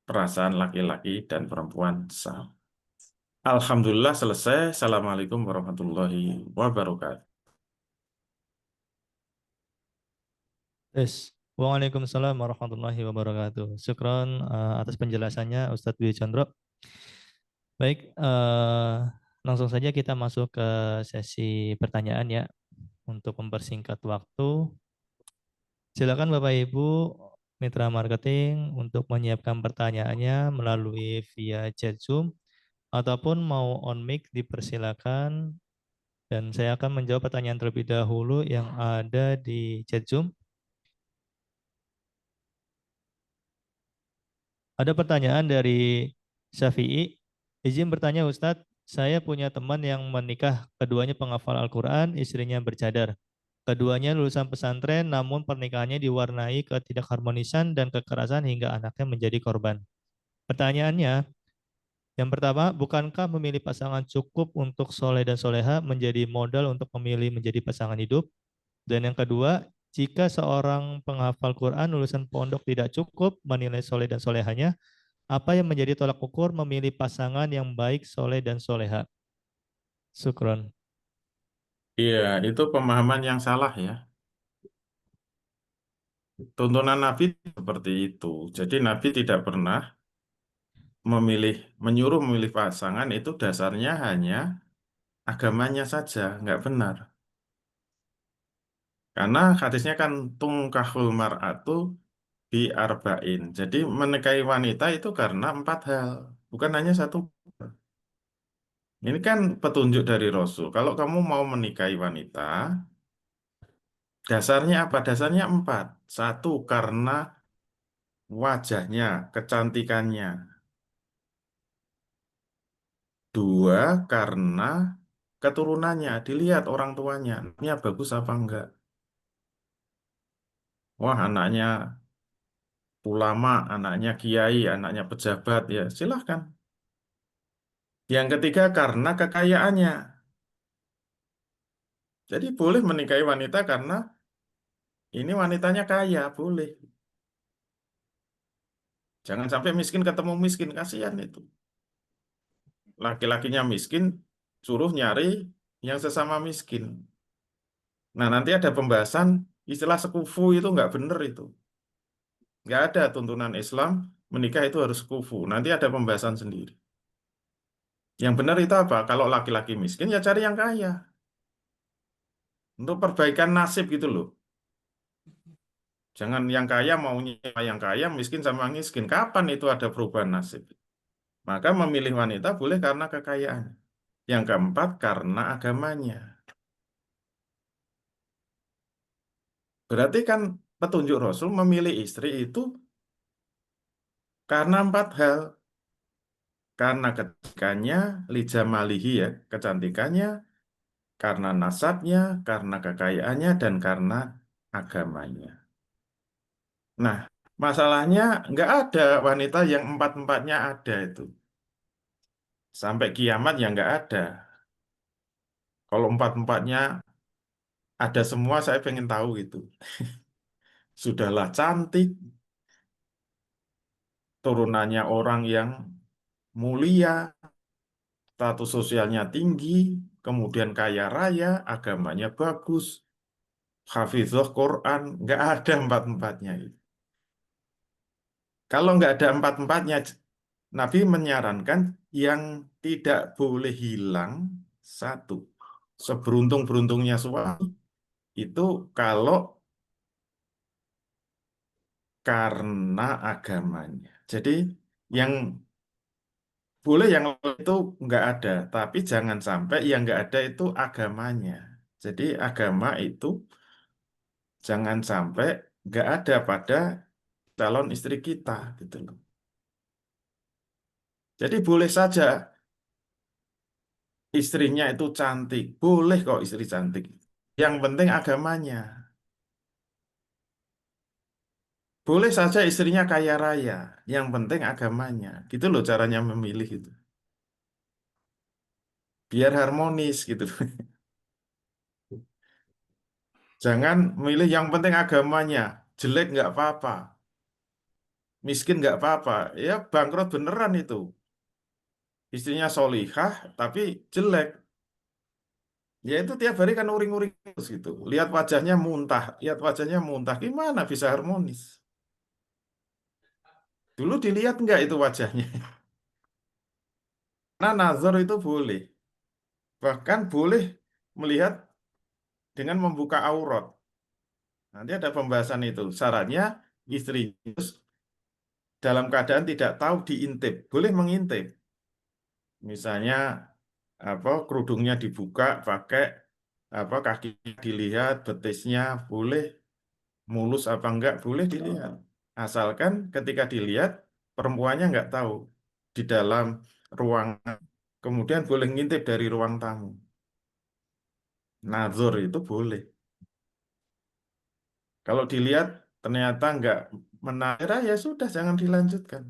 perasaan laki-laki dan perempuan sama. Alhamdulillah selesai. Assalamualaikum warahmatullahi wabarakatuh. Yes. Waalaikumsalam warahmatullahi wabarakatuh. Syukron atas penjelasannya Ustadz Dwi Chandra. Baik, langsung saja kita masuk ke sesi pertanyaan ya. Untuk mempersingkat waktu, silakan Bapak Ibu mitra marketing untuk menyiapkan pertanyaannya melalui via chat Zoom ataupun mau on mic dipersilakan, dan saya akan menjawab pertanyaan terlebih dahulu yang ada di chat Zoom. Ada pertanyaan dari Syafi'i. Izin bertanya Ustadz, saya punya teman yang menikah, keduanya penghafal Al-Quran, istrinya bercadar. Keduanya lulusan pesantren, namun pernikahannya diwarnai ketidakharmonisan dan kekerasan hingga anaknya menjadi korban. Pertanyaannya, yang pertama, bukankah memilih pasangan cukup untuk soleh dan soleha menjadi modal untuk memilih menjadi pasangan hidup? Dan yang kedua, jika seorang penghafal Quran lulusan pondok tidak cukup menilai soleh dan solehanya, apa yang menjadi tolak ukur memilih pasangan yang baik, soleh, dan soleha? Syukron. Iya, itu pemahaman yang salah ya. Tuntunan Nabi seperti itu. Jadi Nabi tidak pernah menyuruh memilih pasangan, itu dasarnya hanya agamanya saja, nggak benar. Karena hadisnya kan tungkahul mar'atu bi arba'in. Jadi menikahi wanita itu karena 4 hal, bukan hanya satu. Ini kan petunjuk dari Rasul. Kalau kamu mau menikahi wanita, dasarnya apa? Dasarnya 4. Satu, karena wajahnya, kecantikannya. Dua, karena keturunannya. Dilihat orang tuanya, ini bagus apa enggak. Wah, anaknya ulama, anaknya kiai, anaknya pejabat, ya silahkan. Yang ketiga, karena kekayaannya. Jadi boleh menikahi wanita karena ini wanitanya kaya, boleh. Jangan sampai miskin ketemu miskin, kasihan itu. Laki-lakinya miskin, suruh nyari yang sesama miskin. Nah, nanti ada pembahasan istilah sekufu itu nggak bener itu. Nggak ada tuntunan Islam, menikah itu harus sekufu. Nanti ada pembahasan sendiri. Yang benar itu apa? Kalau laki-laki miskin, ya cari yang kaya. Untuk perbaikan nasib gitu loh. Jangan yang kaya maunya yang kaya, miskin sama miskin. Kapan itu ada perubahan nasib? Maka memilih wanita boleh karena kekayaan. Yang keempat, karena agamanya. Berarti kan petunjuk Rasul memilih istri itu karena 4 hal. Karena kecantikannya, lijamalihi ya, kecantikannya, karena nasabnya, karena kekayaannya, dan karena agamanya. Nah, masalahnya nggak ada wanita yang 4-4-nya ada itu. Sampai kiamat ya nggak ada. Kalau 4-4-nya ada semua, saya pengen tahu itu. Sudahlah cantik, turunannya orang yang mulia, status sosialnya tinggi, kemudian kaya raya, agamanya bagus, hafizah Quran, nggak ada 4-4-nya itu. Kalau nggak ada 4-4-nya, Nabi menyarankan yang tidak boleh hilang satu. seberuntung-beruntungnya suami itu kalau karena agamanya. Jadi yang boleh yang itu nggak ada, tapi jangan sampai yang nggak ada itu agamanya. Jadi agama itu jangan sampai nggak ada pada calon istri kita gitu loh. Jadi boleh saja istrinya itu cantik, boleh kok istri cantik. Yang penting agamanya. Boleh saja istrinya kaya raya, yang penting agamanya. Gitu loh caranya memilih itu. Biar harmonis gitu. Jangan milih yang penting agamanya. Jelek nggak apa-apa, miskin nggak apa-apa. Ya bangkrut beneran itu. Istrinya solihah tapi jelek. Ya itu tiap hari kan uring-uring terus gitu. Lihat wajahnya muntah, lihat wajahnya muntah. Gimana bisa harmonis? Dulu dilihat nggak itu wajahnya? Nah, nazar itu boleh. Bahkan boleh melihat dengan membuka aurat. Nanti ada pembahasan itu. Syaratnya istri itu dalam keadaan tidak tahu diintip. Boleh mengintip. Misalnya apa kerudungnya dibuka pakai apa kakinya dilihat, betisnya boleh, mulus apa enggak boleh dilihat. Asalkan ketika dilihat perempuannya enggak tahu di dalam ruangan. Kemudian boleh ngintip dari ruang tamu. Nazar itu boleh. Kalau dilihat ternyata enggak menarik, ya sudah jangan dilanjutkan.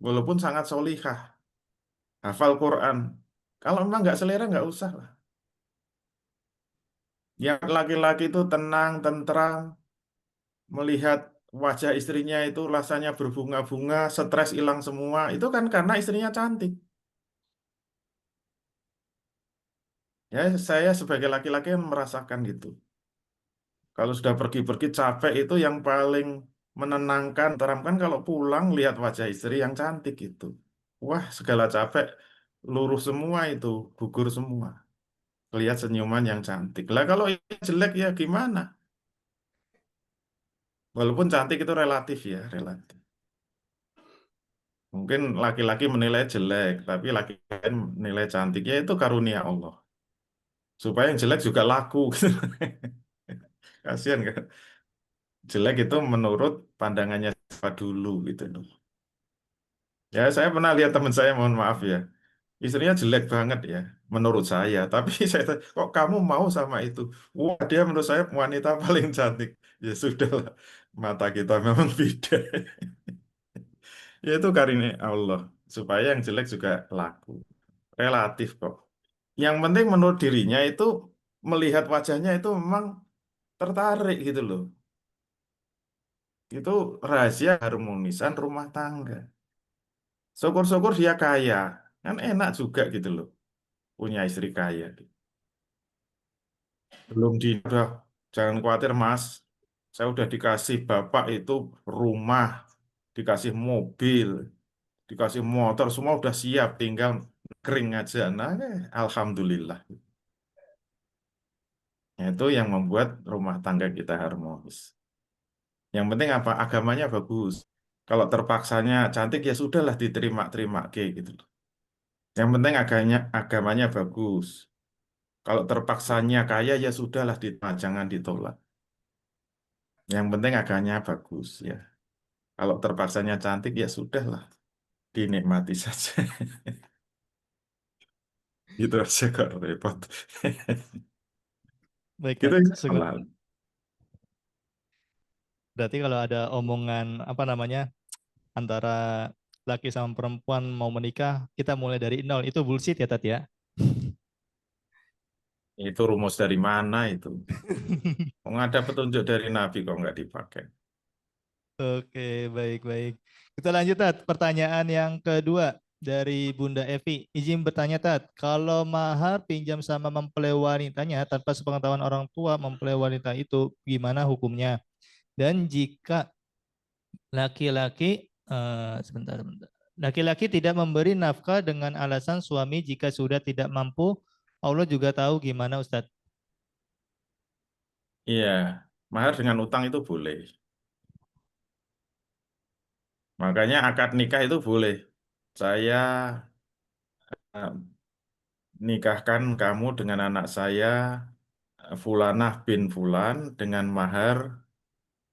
Walaupun sangat solihah, hafal Quran. Kalau memang enggak selera enggak usah lah. Yang laki-laki itu tenang, tentram, melihat wajah istrinya itu rasanya berbunga-bunga, stres hilang semua, itu kan karena istrinya cantik. Ya, saya sebagai laki-laki kan merasakan gitu. Kalau sudah pergi-pergi capek itu yang paling menenangkan, teramkan kalau pulang lihat wajah istri yang cantik itu. Wah, segala capek luruh semua itu, gugur semua. Lihat senyuman yang cantik. Lah kalau ini jelek ya gimana? Walaupun cantik itu relatif ya, relatif. Mungkin laki-laki menilai jelek, tapi laki lain menilai cantik. Ya itu karunia Allah. Supaya yang jelek juga laku. Kasihan kan? Jelek itu menurut pandangannya siapa dulu gitu loh. Ya saya pernah lihat teman saya, mohon maaf ya. Istrinya jelek banget ya, menurut saya. Tapi saya tanya, kok kamu mau sama itu? Wah, dia menurut saya wanita paling cantik. Ya sudah lah, mata kita memang beda. Ya itu karunia Allah. Supaya yang jelek juga laku. Relatif kok. Yang penting menurut dirinya itu melihat wajahnya itu memang tertarik gitu loh. Itu rahasia harmonisan rumah tangga. Syukur-syukur dia kaya. Kan enak juga gitu loh. Punya istri kaya. Belum di udah, jangan khawatir Mas. Saya udah dikasih Bapak itu rumah, dikasih mobil, dikasih motor, semua udah siap. Tinggal kering aja. Nah, Alhamdulillah. Itu yang membuat rumah tangga kita harmonis. Yang penting apa? Agamanya bagus. Kalau terpaksanya cantik ya sudahlah diterima-terima kayak gitu loh. Yang penting agamanya bagus. Kalau terpaksanya kaya ya sudahlah jangan ditolak. Yang penting agamanya bagus ya. Kalau terpaksanya cantik ya sudahlah dinikmati saja. Gitu aja kok repot. Baik, Gitu Tat. halal. Berarti kalau ada omongan apa namanya antara laki sama perempuan mau menikah, kita mulai dari nol. Itu bullshit ya, Tat ya? Itu rumus dari mana itu? Nggak ada petunjuk dari Nabi kok nggak dipakai. Oke, baik-baik. Kita lanjut, Tat. Pertanyaan yang kedua dari Bunda Evi. Izin bertanya, Tat. Kalau mahar pinjam sama mempelai wanitanya tanpa sepengetahuan orang tua mempelai wanita itu gimana hukumnya? Dan jika laki-laki, sebentar. Laki-laki tidak memberi nafkah dengan alasan suami jika sudah tidak mampu Allah juga tahu gimana Ustadz. Iya, mahar dengan utang itu boleh. Makanya akad nikah itu boleh. Saya eh, nikahkan kamu dengan anak saya, Fulanah bin Fulan, dengan mahar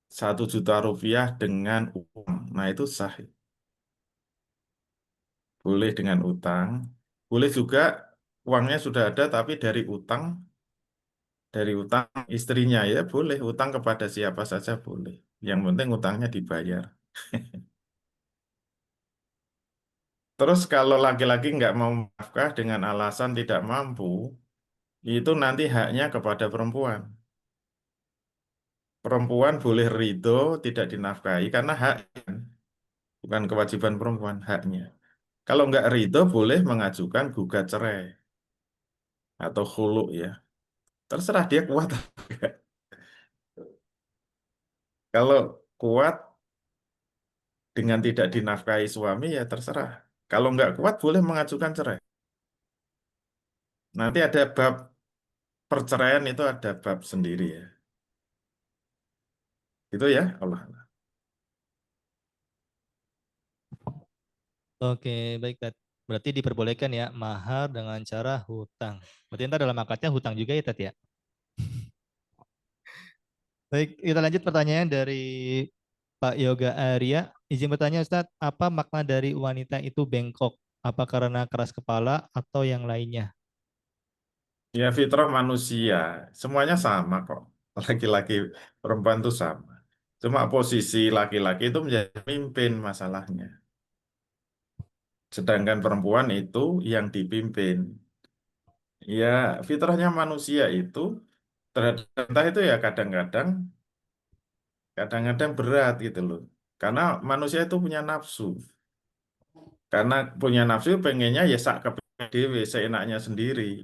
1 juta rupiah dengan uang. Nah itu sah. Boleh dengan utang. Boleh juga uangnya sudah ada tapi dari utang istrinya ya boleh. Utang kepada siapa saja boleh. Yang penting utangnya dibayar. Terus kalau laki-laki nggak mau menafkah dengan alasan tidak mampu, itu nanti haknya kepada perempuan. Perempuan boleh ridho tidak dinafkahi karena hak, bukan kewajiban perempuan, haknya. Kalau nggak ridho boleh mengajukan gugat cerai atau khulu ya. Terserah dia kuat atau enggak. Kalau kuat dengan tidak dinafkahi suami ya terserah. Kalau nggak kuat boleh mengajukan cerai. Nanti ada bab perceraian itu ada bab sendiri ya. Itu ya Allah. Oke, baik Tat. Berarti diperbolehkan ya mahar dengan cara hutang. Berarti ntar dalam akadnya hutang juga ya Tat ya. Baik, kita lanjut pertanyaan dari Pak Yoga Arya. Izin bertanya Ustadz, apa makna dari wanita itu bengkok? Apa karena keras kepala atau yang lainnya? Ya fitrah manusia, semuanya sama kok. Laki-laki perempuan itu sama. Cuma posisi laki-laki itu menjadi pemimpin masalahnya. Sedangkan perempuan itu yang dipimpin. Ya fitrahnya manusia itu terhadap perintah itu ya kadang-kadang berat gitu loh. Karena manusia itu punya nafsu. Karena punya nafsu pengennya ya sak kepingin dhewe, seenaknya sendiri.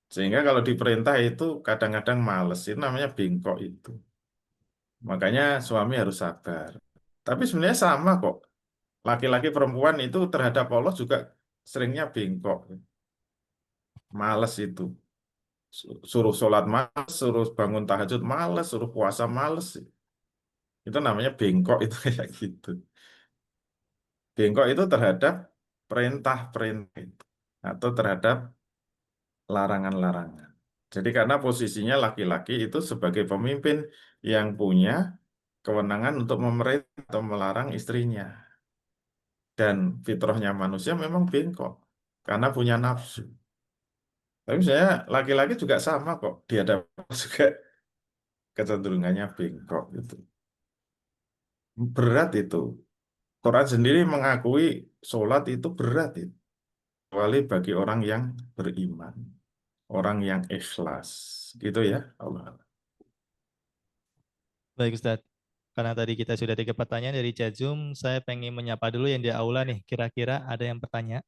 Sehingga kalau diperintah itu kadang-kadang males. Itu namanya bengkok itu. Makanya suami harus sabar. Tapi sebenarnya sama kok. Laki-laki perempuan itu terhadap Allah juga seringnya bengkok. Males itu. Suruh sholat males, suruh bangun tahajud males, suruh puasa males. Itu namanya bengkok itu kayak gitu. Bengkok itu terhadap perintah-perintah itu. Atau terhadap larangan-larangan. Jadi karena posisinya laki-laki itu sebagai pemimpin yang punya kewenangan untuk memerintah atau melarang istrinya. Dan fitrahnya manusia memang bengkok karena punya nafsu. Tapi saya laki-laki juga sama kok. Dia ada juga kecenderungannya bengkok gitu. Berat itu. Quran sendiri mengakui sholat itu berat itu. Kecuali bagi orang yang beriman. Orang yang ikhlas. Gitu ya Allah. Baik Ustadz, karena tadi kita sudah 3 pertanyaan dari chat Zoom, saya pengen menyapa dulu yang di aula nih. Kira-kira ada yang bertanya?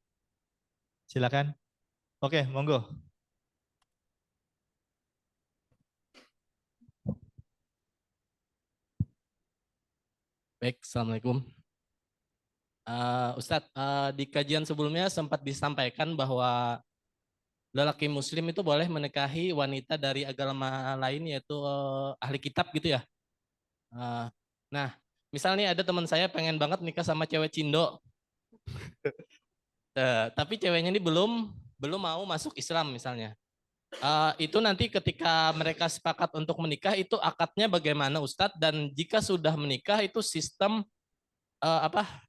Silakan. Oke, monggo. Baik, Assalamualaikum. Ustadz, di kajian sebelumnya sempat disampaikan bahwa lelaki muslim itu boleh menikahi wanita dari agama lain yaitu ahli kitab gitu ya. Eh, nah, misalnya ada teman saya pengen banget nikah sama cewek Cindo, tapi ceweknya ini belum mau masuk Islam misalnya. Itu nanti ketika mereka sepakat untuk menikah itu akadnya bagaimana Ustadz, dan jika sudah menikah itu sistem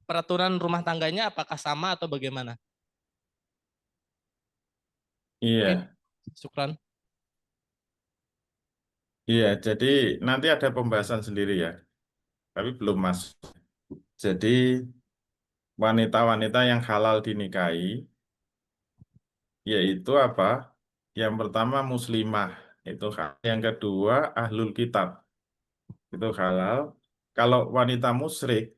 peraturan rumah tangganya apakah sama atau bagaimana? Mungkin, Iya, syukran. iya. Jadi nanti ada pembahasan sendiri ya, tapi belum masuk. Jadi wanita-wanita yang halal dinikahi, yaitu apa? Yang pertama muslimah, itu halal. Yang kedua ahlul kitab, itu halal. Kalau wanita musyrik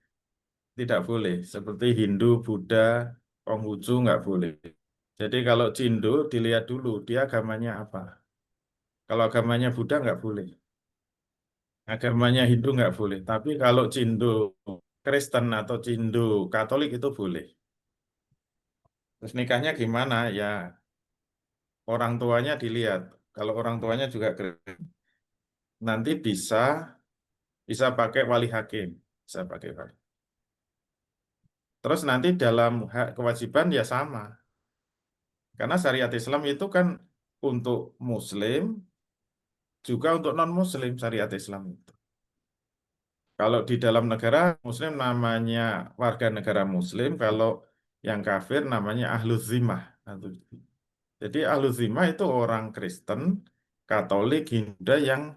tidak boleh, seperti Hindu, Buddha, Konghucu nggak boleh. Jadi kalau Cindo dilihat dulu dia agamanya apa. Kalau agamanya Buddha nggak boleh. Agamanya Hindu nggak boleh. Tapi kalau Cindo Kristen atau Cindo Katolik itu boleh. Terus nikahnya gimana? Ya orang tuanya dilihat. Kalau orang tuanya juga Kristen, nanti bisa pakai wali hakim, bisa pakai wali. Terus nanti dalam hak kewajiban ya sama. Karena syariat Islam itu kan untuk Muslim, juga untuk non-Muslim syariat Islam itu. Kalau di dalam negara Muslim namanya warga negara Muslim, kalau yang kafir namanya Ahlul Zimmah. Jadi Ahlul Zimmah itu orang Kristen, Katolik, Hindu yang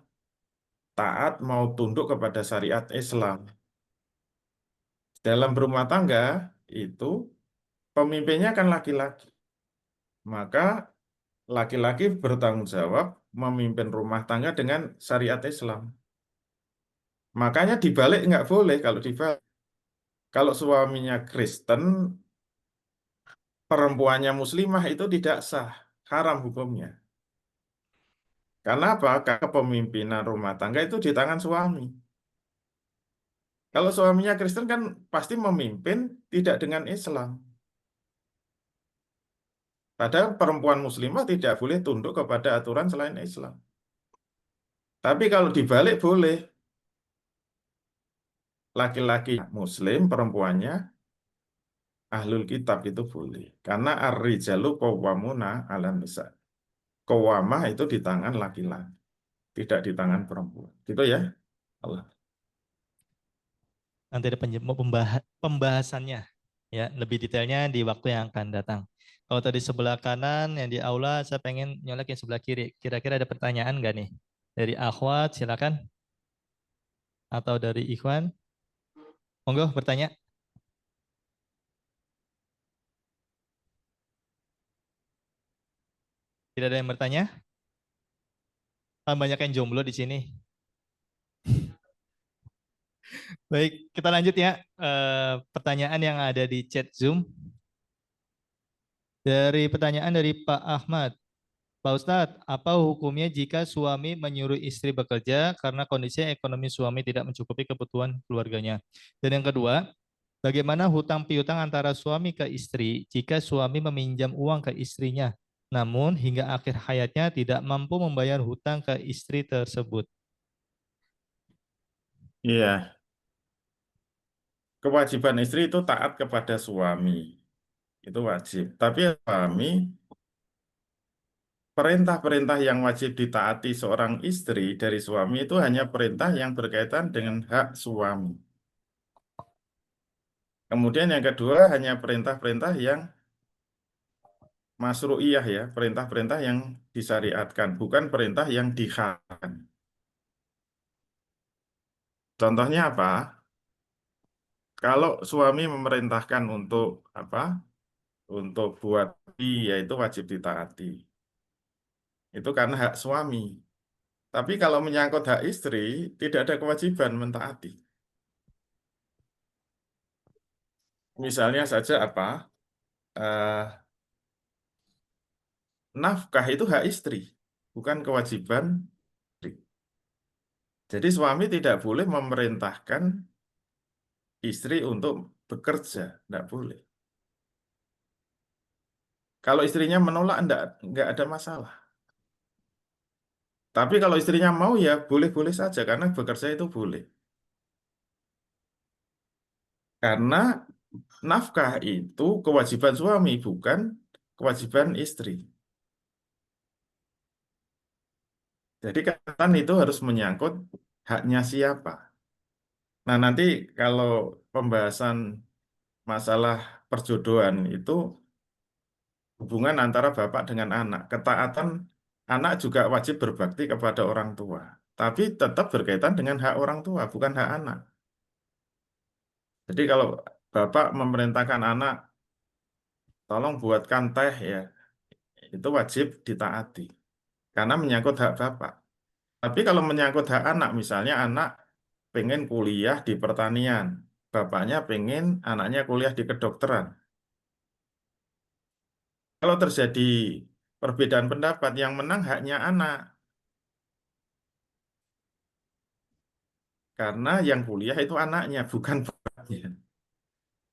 taat mau tunduk kepada syariat Islam. Dalam berumah tangga itu pemimpinnya kan laki-laki. Maka laki-laki bertanggung jawab memimpin rumah tangga dengan syariat Islam. Makanya dibalik nggak boleh kalau dibalik. Kalau suaminya Kristen, perempuannya muslimah itu tidak sah, haram hukumnya. Karena apa? Karena kepemimpinan rumah tangga itu di tangan suami. Kalau suaminya Kristen kan pasti memimpin tidak dengan Islam. Padahal perempuan muslimah tidak boleh tunduk kepada aturan selain Islam. Tapi kalau dibalik boleh. Laki-laki muslim, perempuannya ahlul kitab itu boleh. Karena ar-rijalu qawwamuna 'alan nisa. Qawwamah itu di tangan laki-laki, tidak di tangan perempuan. Gitu ya. Allah. Nanti ada pembahasannya ya lebih detailnya di waktu yang akan datang. Kalau tadi sebelah kanan yang di aula, saya pengen nyolek yang sebelah kiri. Kira-kira ada pertanyaan nggak nih? Dari Akhwat, silakan. Atau dari Ikhwan? Monggo bertanya. Tidak ada yang bertanya? Kan banyak yang jomblo di sini. Baik, kita lanjut ya. Pertanyaan yang ada di chat Zoom. Dari pertanyaan dari Pak Ahmad. Pak Ustadz, apa hukumnya jika suami menyuruh istri bekerja karena kondisi ekonomi suami tidak mencukupi kebutuhan keluarganya? Dan yang kedua, bagaimana hutang piutang antara suami ke istri jika suami meminjam uang ke istrinya, namun hingga akhir hayatnya tidak mampu membayar hutang ke istri tersebut? Iya, kewajiban istri itu taat kepada suami. Itu wajib. Tapi suami, perintah-perintah yang wajib ditaati seorang istri dari suami itu hanya perintah yang berkaitan dengan hak suami. Kemudian yang kedua hanya perintah-perintah yang masru'iyah ya, perintah-perintah yang disyariatkan, bukan perintah yang diharamkan. Contohnya apa? Kalau suami memerintahkan untuk apa? Untuk buat yaitu wajib ditaati. Itu karena hak suami. Tapi kalau menyangkut hak istri, tidak ada kewajiban mentaati. Misalnya saja apa? Eh, Nafkah itu hak istri, bukan kewajiban istri. Jadi suami tidak boleh memerintahkan istri untuk bekerja, tidak boleh. Kalau istrinya menolak, enggak ada masalah. Tapi kalau istrinya mau ya boleh-boleh saja, karena bekerja itu boleh. Karena nafkah itu kewajiban suami, bukan kewajiban istri. Jadi kan itu harus menyangkut haknya siapa. Nah nanti kalau pembahasan masalah perjodohan itu hubungan antara bapak dengan anak. Ketaatan anak juga wajib berbakti kepada orang tua. Tapi tetap berkaitan dengan hak orang tua, bukan hak anak. Jadi kalau bapak memerintahkan anak, tolong buatkan teh ya, itu wajib ditaati. Karena menyangkut hak bapak. Tapi kalau menyangkut hak anak, misalnya anak pengen kuliah di pertanian, bapaknya pengen anaknya kuliah di kedokteran. Kalau terjadi perbedaan pendapat, yang menang haknya anak. Karena yang kuliah itu anaknya, bukan bapaknya.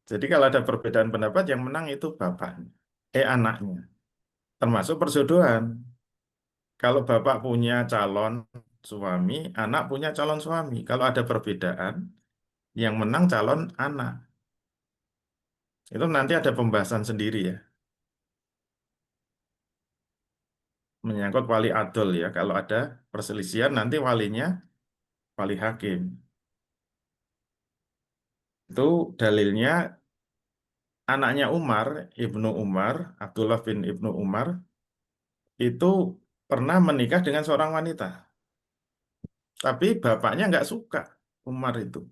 Jadi kalau ada perbedaan pendapat, yang menang itu bapaknya, anaknya. termasuk perjodohan. Kalau bapak punya calon suami, anak punya calon suami. Kalau ada perbedaan, yang menang calon anak. Itu nanti ada pembahasan sendiri ya. Menyangkut wali adol ya. Kalau ada perselisihan, nanti walinya wali hakim. Itu dalilnya anaknya Umar, Ibnu Umar, Abdullah bin Ibnu Umar, itu pernah menikah dengan seorang wanita. Tapi bapaknya nggak suka Umar itu.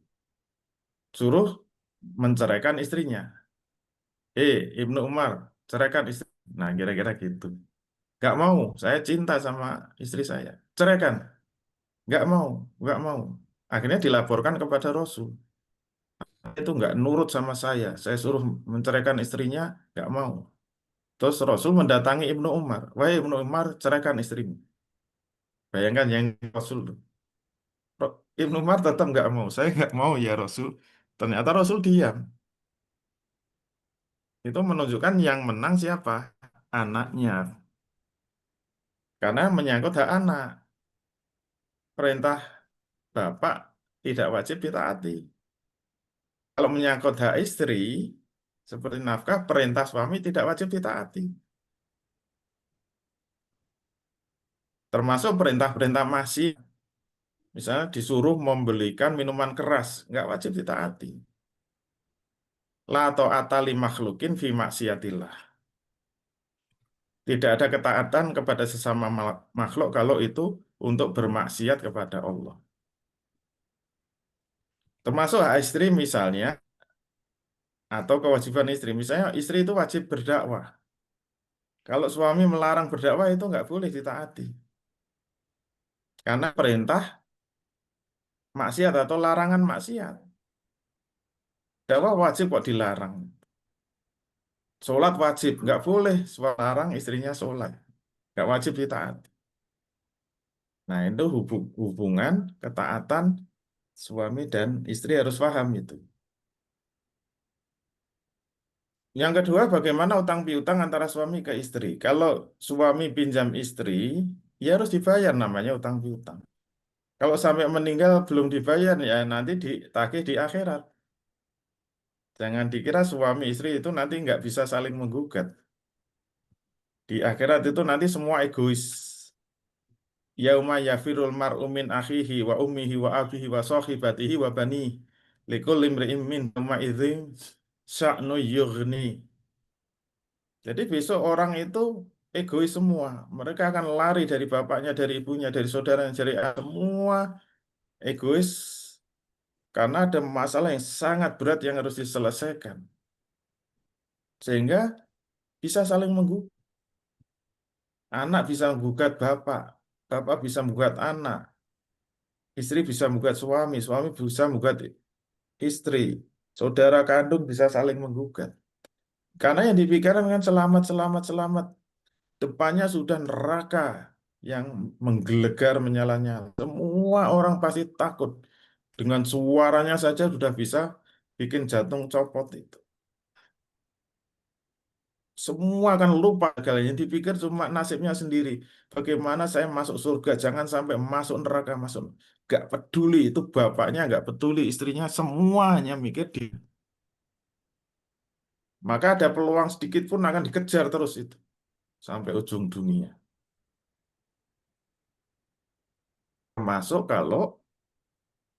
Suruh menceraikan istrinya. Ibnu Umar, ceraikan istri. Nah, kira-kira gitu. Nggak mau, saya cinta sama istri saya. Ceraikan. Nggak mau, nggak mau. Akhirnya dilaporkan kepada Rasul. Itu nggak nurut sama saya suruh menceraikan istrinya, nggak mau. Terus Rasul mendatangi Ibnu Umar. Wahai Ibnu Umar, ceraikan istrimu. Bayangkan yang Rasul. Ibnu Umar tetap nggak mau. Saya nggak mau ya Rasul. Ternyata Rasul diam. Itu menunjukkan yang menang siapa? Anaknya. Karena menyangkut hak anak. Perintah bapak tidak wajib ditaati. Kalau menyangkut hak istri, seperti nafkah, perintah suami tidak wajib ditaati. Termasuk perintah-perintah masih, misalnya disuruh membelikan minuman keras, nggak wajib ditaati. La ta'ata li makhlukin fi maksiatillah. Tidak ada ketaatan kepada sesama makhluk kalau itu untuk bermaksiat kepada Allah. Termasuk hak istri misalnya, atau kewajiban istri. Misalnya istri itu wajib berdakwah. Kalau suami melarang berdakwah itu nggak boleh ditaati. Karena perintah maksiat atau larangan maksiat. Dakwah wajib kok dilarang. Sholat wajib, nggak boleh larang istrinya sholat. Nggak wajib ditaati. Nah itu hubungan ketaatan suami dan istri harus paham itu. Yang kedua, bagaimana utang piutang antara suami ke istri. Kalau suami pinjam istri, ya harus dibayar namanya utang piutang. Kalau sampai meninggal belum dibayar, ya nanti ditagih di akhirat. Jangan dikira suami istri itu nanti nggak bisa saling menggugat. Di akhirat itu nanti semua egois. Yauma yafirul mar'u min akhihi wa ummihi wa abihi wa sahibatihi wa bani. Likulli imri'in minhum idzin sya'nu yughni. Jadi besok orang itu egois semua. Mereka akan lari dari bapaknya, dari ibunya, dari saudaranya, dari semua egois karena ada masalah yang sangat berat yang harus diselesaikan. Sehingga bisa saling menggugat. Anak bisa menggugat bapak, bapak bisa menggugat anak, istri bisa menggugat suami, suami bisa menggugat istri, saudara kandung bisa saling menggugat. Karena yang dipikirkan kan selamat, selamat, selamat. Depannya sudah neraka yang menggelegar, menyala-nyala. Semua orang pasti takut. Dengan suaranya saja sudah bisa bikin jantung copot itu. Semua akan lupa segalanya. Dipikir cuma nasibnya sendiri. Bagaimana saya masuk surga, jangan sampai masuk neraka, masuk. Gak peduli, itu bapaknya gak peduli, istrinya semuanya mikir di. Maka ada peluang sedikit pun akan dikejar terus itu. Sampai ujung dunia. Termasuk kalau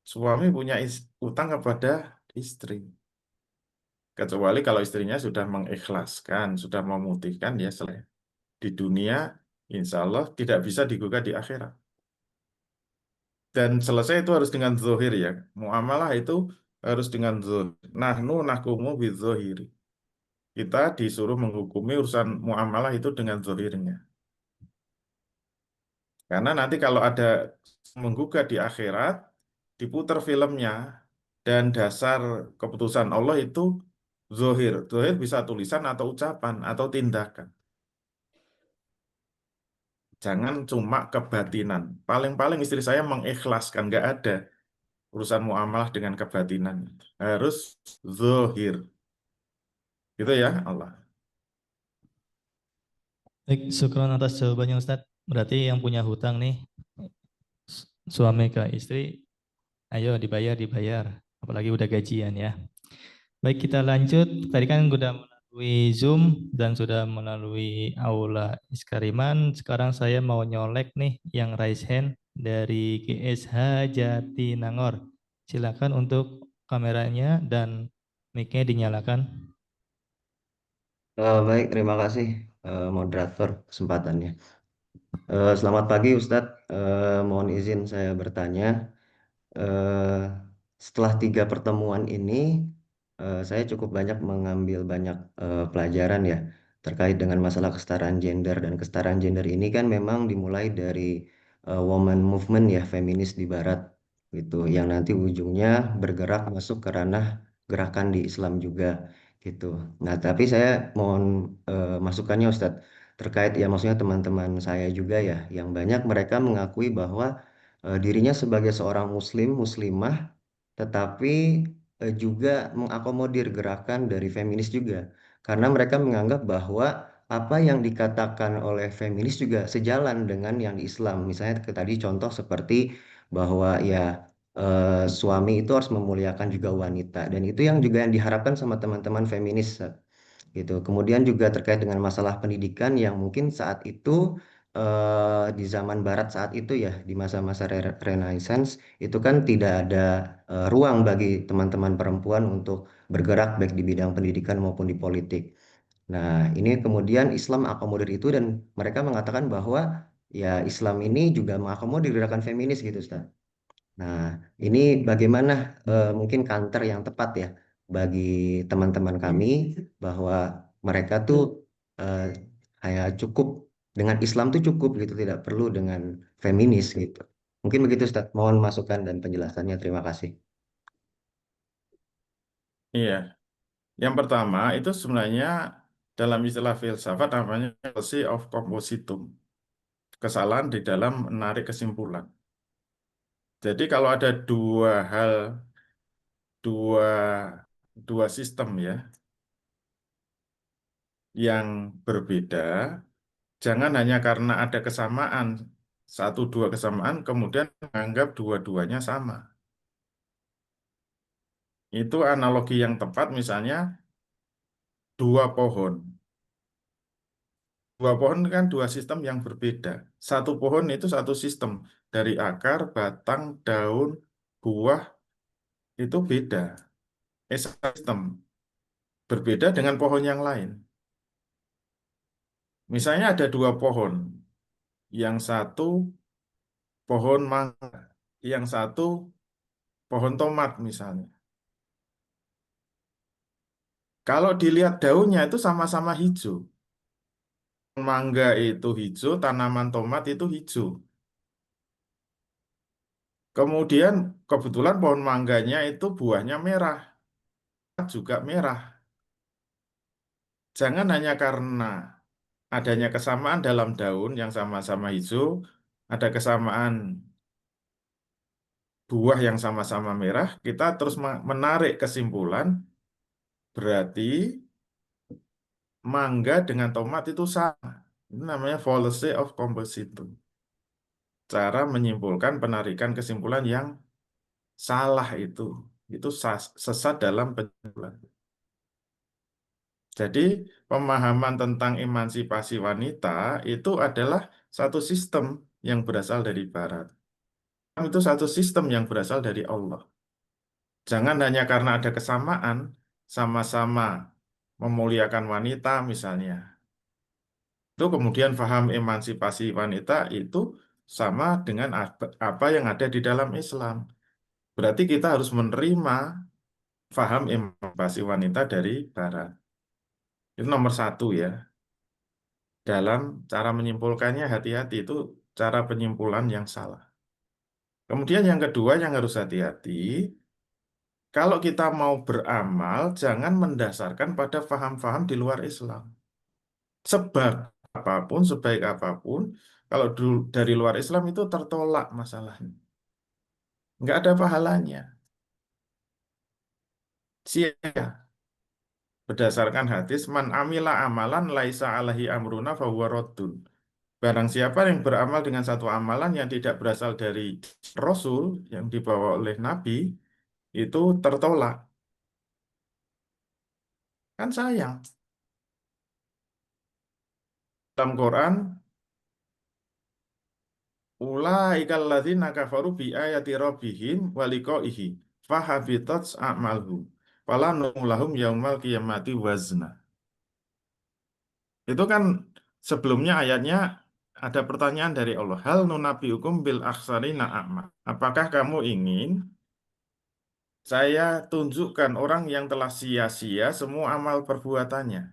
suami punya utang kepada istri. Kecuali kalau istrinya sudah mengikhlaskan, sudah memutihkan, ya selesai. Di dunia, insya Allah tidak bisa digugat di akhirat. Dan selesai itu harus dengan zohir ya. Muamalah itu harus dengan zohir. Nahnu nahkumu bizohiri. Kita disuruh menghukumi urusan muamalah itu dengan zohirnya. Karena nanti kalau ada menggugat di akhirat, diputar filmnya, dan dasar keputusan Allah itu zohir. Zohir bisa tulisan atau ucapan atau tindakan. Jangan cuma kebatinan. Paling-paling istri saya mengikhlaskan, nggak ada urusan muamalah dengan kebatinan. Harus zohir. Gitu ya Allah. Baik, syukron atas jawabannya Ustadz. Berarti yang punya hutang nih, suami ke istri, ayo dibayar. Apalagi udah gajian ya. Baik, kita lanjut. Tadi kan sudah melalui Zoom dan sudah melalui Aula Iskariman. Sekarang saya mau nyolek nih yang raise hand dari GSH Jatinangor. Silakan untuk kameranya dan mic-nya dinyalakan. Baik, terima kasih moderator kesempatannya. Selamat pagi Ustadz. Mohon izin saya bertanya. Eh, Setelah 3 pertemuan ini, saya cukup banyak mengambil banyak pelajaran ya terkait dengan masalah kesetaraan gender, dan kesetaraan gender ini kan memang dimulai dari woman movement ya, feminis di Barat gitu, yang nanti ujungnya bergerak masuk ke ranah gerakan di Islam juga gitu. Nah, tapi saya mohon masukannya Ustadz terkait ya, maksudnya teman-teman saya juga ya, yang banyak mereka mengakui bahwa dirinya sebagai seorang muslim, muslimah, tetapi juga mengakomodir gerakan dari feminis juga. Karena mereka menganggap bahwa apa yang dikatakan oleh feminis juga sejalan dengan yang di Islam. Misalnya tadi contoh seperti bahwa ya suami itu harus memuliakan juga wanita. Dan itu yang juga yang diharapkan sama teman-teman feminis gitu. Kemudian juga terkait dengan masalah pendidikan yang mungkin saat itu di zaman Barat saat itu ya, di masa-masa Renaissance itu kan tidak ada ruang bagi teman-teman perempuan untuk bergerak baik di bidang pendidikan maupun di politik. Nah, ini kemudian Islam akomodir itu, dan mereka mengatakan bahwa ya Islam ini juga mengakomodir gerakan feminis gitu, Ustaz. Nah, ini bagaimana mungkin counter yang tepat ya bagi teman-teman kami bahwa mereka tuh eh, kayak cukup dengan Islam tuh cukup gitu, tidak perlu dengan feminis gitu. Mungkin begitu Ustaz. Mohon masukan dan penjelasannya. Terima kasih. Iya, yang pertama itu sebenarnya dalam istilah filsafat namanya fallacy of compositum. Kesalahan di dalam menarik kesimpulan. Jadi kalau ada dua, dua sistem ya yang berbeda, jangan hanya karena ada kesamaan, satu dua kesamaan, kemudian menganggap dua-duanya sama. Itu analogi yang tepat, misalnya dua pohon. Dua pohon kan dua sistem yang berbeda. Satu pohon itu satu sistem. Dari akar, batang, daun, buah, itu beda. Sistem. Berbeda dengan pohon yang lain. Misalnya ada dua pohon. Yang satu pohon mangga. Yang satu pohon tomat misalnya. Kalau dilihat daunnya itu sama-sama hijau. Mangga itu hijau, tanaman tomat itu hijau. Kemudian kebetulan pohon mangganya itu buahnya merah, juga merah. Jangan hanya karena adanya kesamaan dalam daun yang sama-sama hijau, ada kesamaan buah yang sama-sama merah, kita terus menarik kesimpulan, berarti mangga dengan tomat itu sama. Ini namanya fallacy of compositum. Cara menyimpulkan penarikan kesimpulan yang salah itu. Itu sesat dalam penyimpulan. Jadi pemahaman tentang emansipasi wanita itu adalah satu sistem yang berasal dari Barat. Itu satu sistem yang berasal dari Allah. Jangan hanya karena ada kesamaan, sama-sama memuliakan wanita misalnya. Itu kemudian paham emansipasi wanita itu sama dengan apa yang ada di dalam Islam. Berarti kita harus menerima paham emansipasi wanita dari Barat. Itu nomor satu ya. Dalam cara menyimpulkannya hati-hati, itu cara penyimpulan yang salah. Kemudian yang kedua yang harus hati-hati, kalau kita mau beramal, jangan mendasarkan pada faham-faham di luar Islam. Sebab apapun, sebaik apapun, kalau dari luar Islam itu tertolak masalahnya. Nggak ada pahalanya. Sia. Berdasarkan hadis, man amila amalan laisa alaihi amruna fahuwa raddun. Barang siapa yang beramal dengan satu amalan yang tidak berasal dari Rasul, yang dibawa oleh Nabi, itu tertolak. Kan sayang. Dalam Quran, ulaikal ladzina kafaru bi ayati rabbihim wa liqaihi fahabitat a'malhum fala nu'lahum yaumal qiyamati wazna. Itu kan sebelumnya ayatnya ada pertanyaan dari Allah. Hal nunabiukum bil akhsarina a'mal. Apakah kamu ingin saya tunjukkan orang yang telah sia-sia semua amal perbuatannya?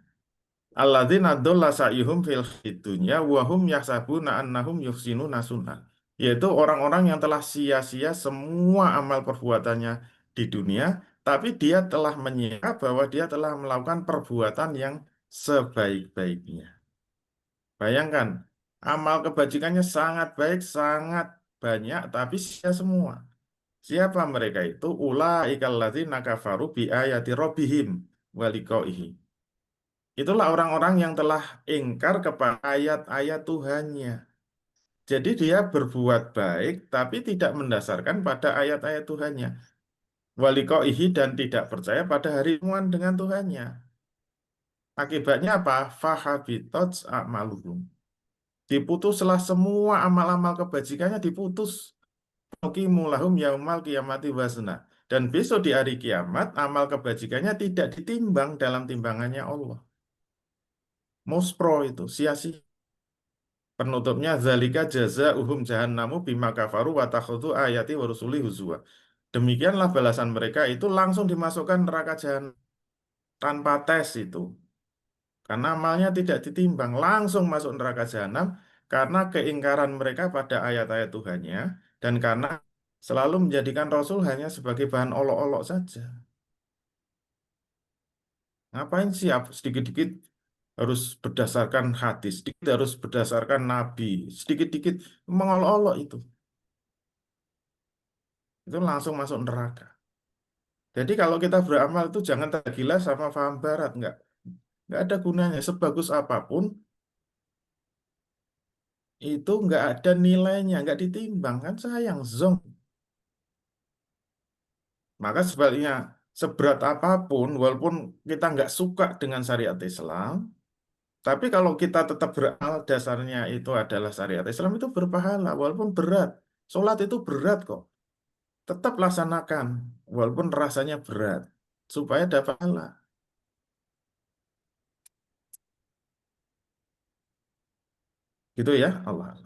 Alladzina dhalla sa'yuhum fil dunya wa hum yahsabuna annahum yuhsinuna sun'an. Yaitu orang-orang yang telah sia-sia semua amal perbuatannya di dunia, tapi dia telah mengira bahwa dia telah melakukan perbuatan yang sebaik-baiknya. Bayangkan, amal kebajikannya sangat baik, sangat banyak, tapi sia semua. Siapa mereka itu? Ulaikal ladzina kafaru bi ayati rabbihim wa liqaihi. Itulah orang-orang yang telah ingkar kepada ayat-ayat Tuhannya. Jadi dia berbuat baik, tapi tidak mendasarkan pada ayat-ayat Tuhannya. Wa liqaihi dan tidak percaya pada hari Tuhan dengan Tuhannya. Akibatnya apa? Fahabitat a'maluhum. Diputuslah semua amal-amal kebajikannya diputus. Qimulahum yaumal qiyamati wazna. Dan besok di hari kiamat amal kebajikannya tidak ditimbang dalam timbangannya Allah. Muspro itu sia-sia. Penutupnya zalika jazaa'uhum jahannamu bima kafaru wa takhudhu ayati wa rusuli huzwa. Demikianlah balasan mereka itu langsung dimasukkan neraka jahanam tanpa tes itu. Karena amalnya tidak ditimbang, langsung masuk neraka jahanam karena keingkaran mereka pada ayat-ayat Tuhannya dan karena selalu menjadikan Rasul hanya sebagai bahan olok-olok saja. Ngapain sih sedikit-dikit harus berdasarkan hadis, sedikit harus berdasarkan Nabi, sedikit-dikit mengolok-olok itu. Itu langsung masuk neraka. Jadi kalau kita beramal itu jangan tergila sama paham barat, nggak ada gunanya. Sebagus apapun itu nggak ada nilainya, nggak ditimbang kan sayang zong. Maka sebaliknya seberat apapun, walaupun kita nggak suka dengan syariat Islam, tapi kalau kita tetap beramal dasarnya itu adalah syariat Islam itu berpahala, walaupun berat. Sholat itu berat kok, tetap laksanakan, walaupun rasanya berat, supaya dapat pahala. Gitu ya, Allah.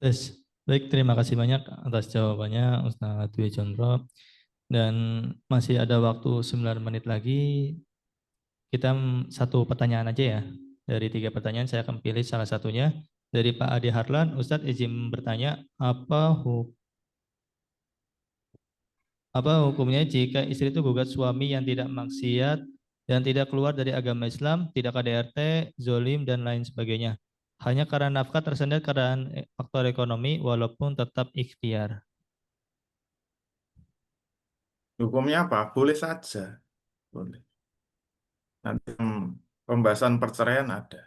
Tes. Baik, terima kasih banyak atas jawabannya Ustaz Dwi Condro. Dan masih ada waktu 9 menit lagi. Kita satu pertanyaan aja ya. Dari 3 pertanyaan saya akan pilih salah satunya. Dari Pak Adi Harlan, Ustadz izin bertanya, apa hukumnya jika istri itu gugat suami yang tidak maksiat dan tidak keluar dari agama Islam, tidak KDRT, zolim, dan lain sebagainya. Hanya karena nafkah tersendat karena faktor ekonomi walaupun tetap ikhtiar. Hukumnya apa? Boleh saja. Boleh. Nanti pembahasan perceraian ada.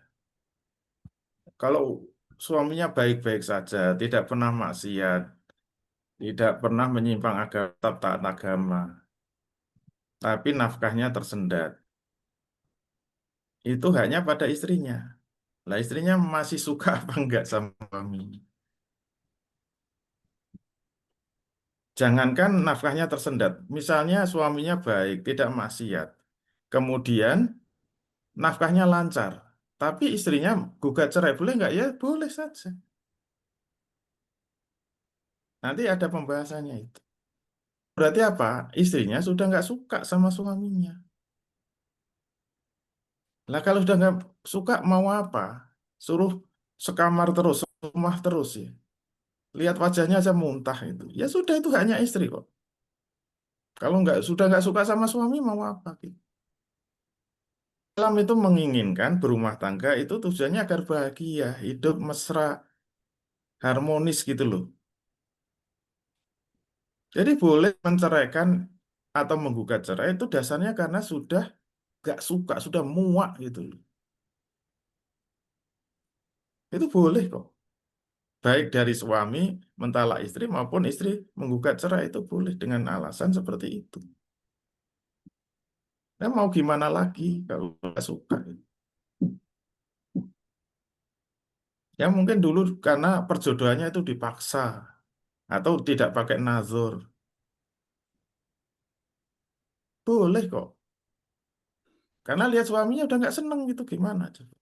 Kalau suaminya baik-baik saja, tidak pernah maksiat, tidak pernah menyimpang agama, tetap taat agama, tapi nafkahnya tersendat, itu hanya pada istrinya. Lah istrinya masih suka apa enggak sama suami? Jangankan nafkahnya tersendat, misalnya suaminya baik, tidak maksiat, kemudian nafkahnya lancar, tapi istrinya gugat cerai, boleh nggak? Ya boleh saja. Nanti ada pembahasannya itu. Berarti apa? Istrinya sudah nggak suka sama suaminya. Lah kalau sudah nggak suka mau apa? Suruh sekamar terus, rumah terus ya. Lihat wajahnya aja muntah itu. Ya sudah itu hanya istri kok. Kalau sudah nggak suka sama suami mau apa gitu. Islam itu menginginkan berumah tangga itu tujuannya agar bahagia, hidup mesra, harmonis gitu loh. Jadi boleh menceraikan atau menggugat cerai itu dasarnya karena sudah gak suka, sudah muak gitu loh. Itu boleh kok. Baik dari suami mentalak istri maupun istri menggugat cerai itu boleh dengan alasan seperti itu. Nah, mau gimana lagi kalau nggak suka? Ya mungkin dulu karena perjodohannya itu dipaksa atau tidak pakai nazar. Boleh kok. Karena lihat suaminya udah nggak seneng gitu gimana coba.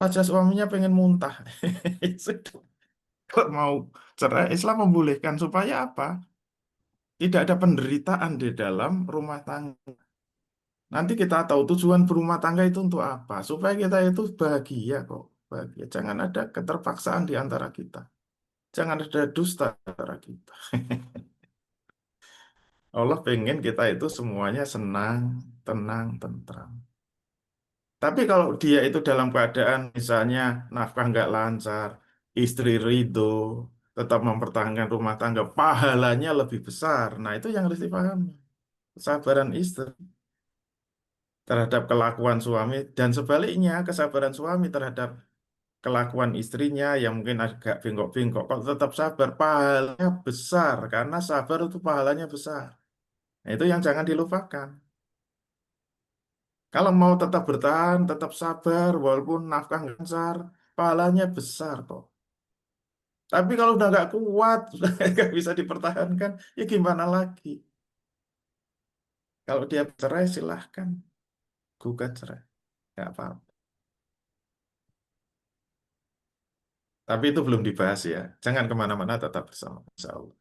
Wajah suaminya pengen muntah. Kalau mau cerai, Islam membolehkan supaya apa? Tidak ada penderitaan di dalam rumah tangga. Nanti kita tahu tujuan berumah tangga itu untuk apa? Supaya kita itu bahagia kok. Bahagia. Jangan ada keterpaksaan di antara kita. Jangan ada dusta di antara kita. Allah pengen kita itu semuanya senang, tenang, tentram. Tapi kalau dia itu dalam keadaan misalnya nafkah nggak lancar, istri ridho, tetap mempertahankan rumah tangga, pahalanya lebih besar. Nah itu yang harus dipahami. Kesabaran istri terhadap kelakuan suami dan sebaliknya kesabaran suami terhadap kelakuan istrinya yang mungkin agak bengkok-bengkok, kok tetap sabar, pahalanya besar karena sabar itu pahalanya besar. Nah, itu yang jangan dilupakan. Kalau mau tetap bertahan, tetap sabar, walaupun nafkah nggak lancar, pahalanya besar kok. Tapi kalau udah nggak kuat, sudah nggak bisa dipertahankan, ya gimana lagi? Kalau dia cerai, silahkan gugat cerai, nggak apa-apa. Tapi itu belum dibahas ya. Jangan kemana-mana, tetap bersama. Insya Allah.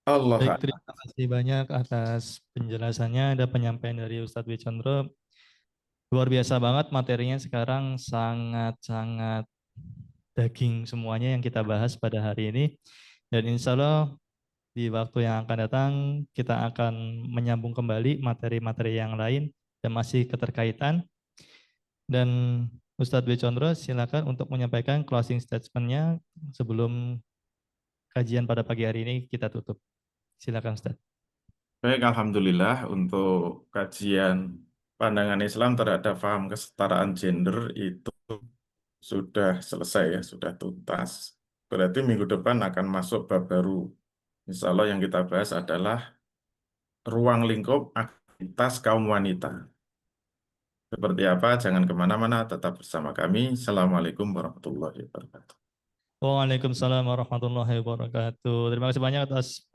Allah. Baik, terima kasih banyak atas penjelasannya dan penyampaian dari Ustadz Wicandro. Luar biasa banget materinya sekarang, sangat-sangat daging semuanya yang kita bahas pada hari ini. Dan insya Allah di waktu yang akan datang kita akan menyambung kembali materi-materi yang lain dan masih keterkaitan. Dan Ustadz B. Condro silakan untuk menyampaikan closing statement-nya sebelum kajian pada pagi hari ini kita tutup. Silakan Ustadz. Baik, Alhamdulillah untuk kajian pandangan Islam terhadap paham kesetaraan gender itu sudah selesai ya, sudah tuntas. Berarti minggu depan akan masuk bab baru. Insya Allah yang kita bahas adalah ruang lingkup aktivitas kaum wanita. Seperti apa? Jangan kemana-mana, tetap bersama kami. Assalamualaikum warahmatullahi wabarakatuh. Waalaikumsalam warahmatullahi wabarakatuh. Terima kasih banyak atas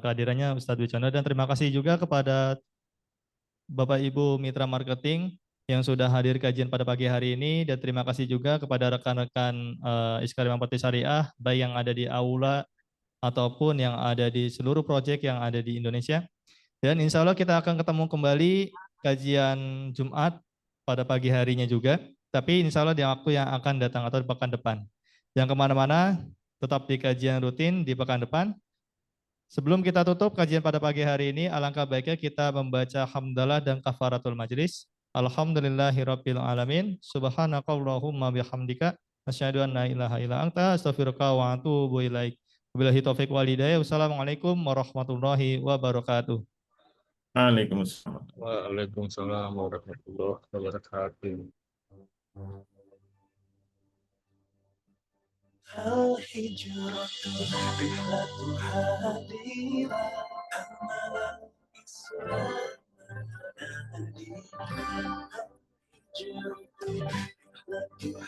kehadirannya Ustadz Wicandro dan terima kasih juga kepada Bapak Ibu Mitra Marketing yang sudah hadir kajian pada pagi hari ini dan terima kasih juga kepada rekan-rekan Iskari Parti Syariah baik yang ada di aula ataupun yang ada di seluruh proyek yang ada di Indonesia. Dan insya Allah kita akan ketemu kembali kajian Jumat pada pagi harinya juga. Tapi insya Allah di waktu yang akan datang atau di pekan depan. Yang kemana-mana tetap di kajian rutin di pekan depan. Sebelum kita tutup kajian pada pagi hari ini, alangkah baiknya kita membaca hamdalah dan kafaratul majlis. Alhamdulillahirabbil alamin. Subhanakallahumma bihamdika asyhadu an la ilaha illa anta astaghfiruka wa atubu ilaik. Wabillahi taufik wal hidayah. Wassalamualaikum warahmatullahi wabarakatuh. Waalaikumsalam. Waalaikumsalam warahmatullahi wabarakatuh. Al-hijratu rihlatu hadira amalan Islam al-hijratu rihlatu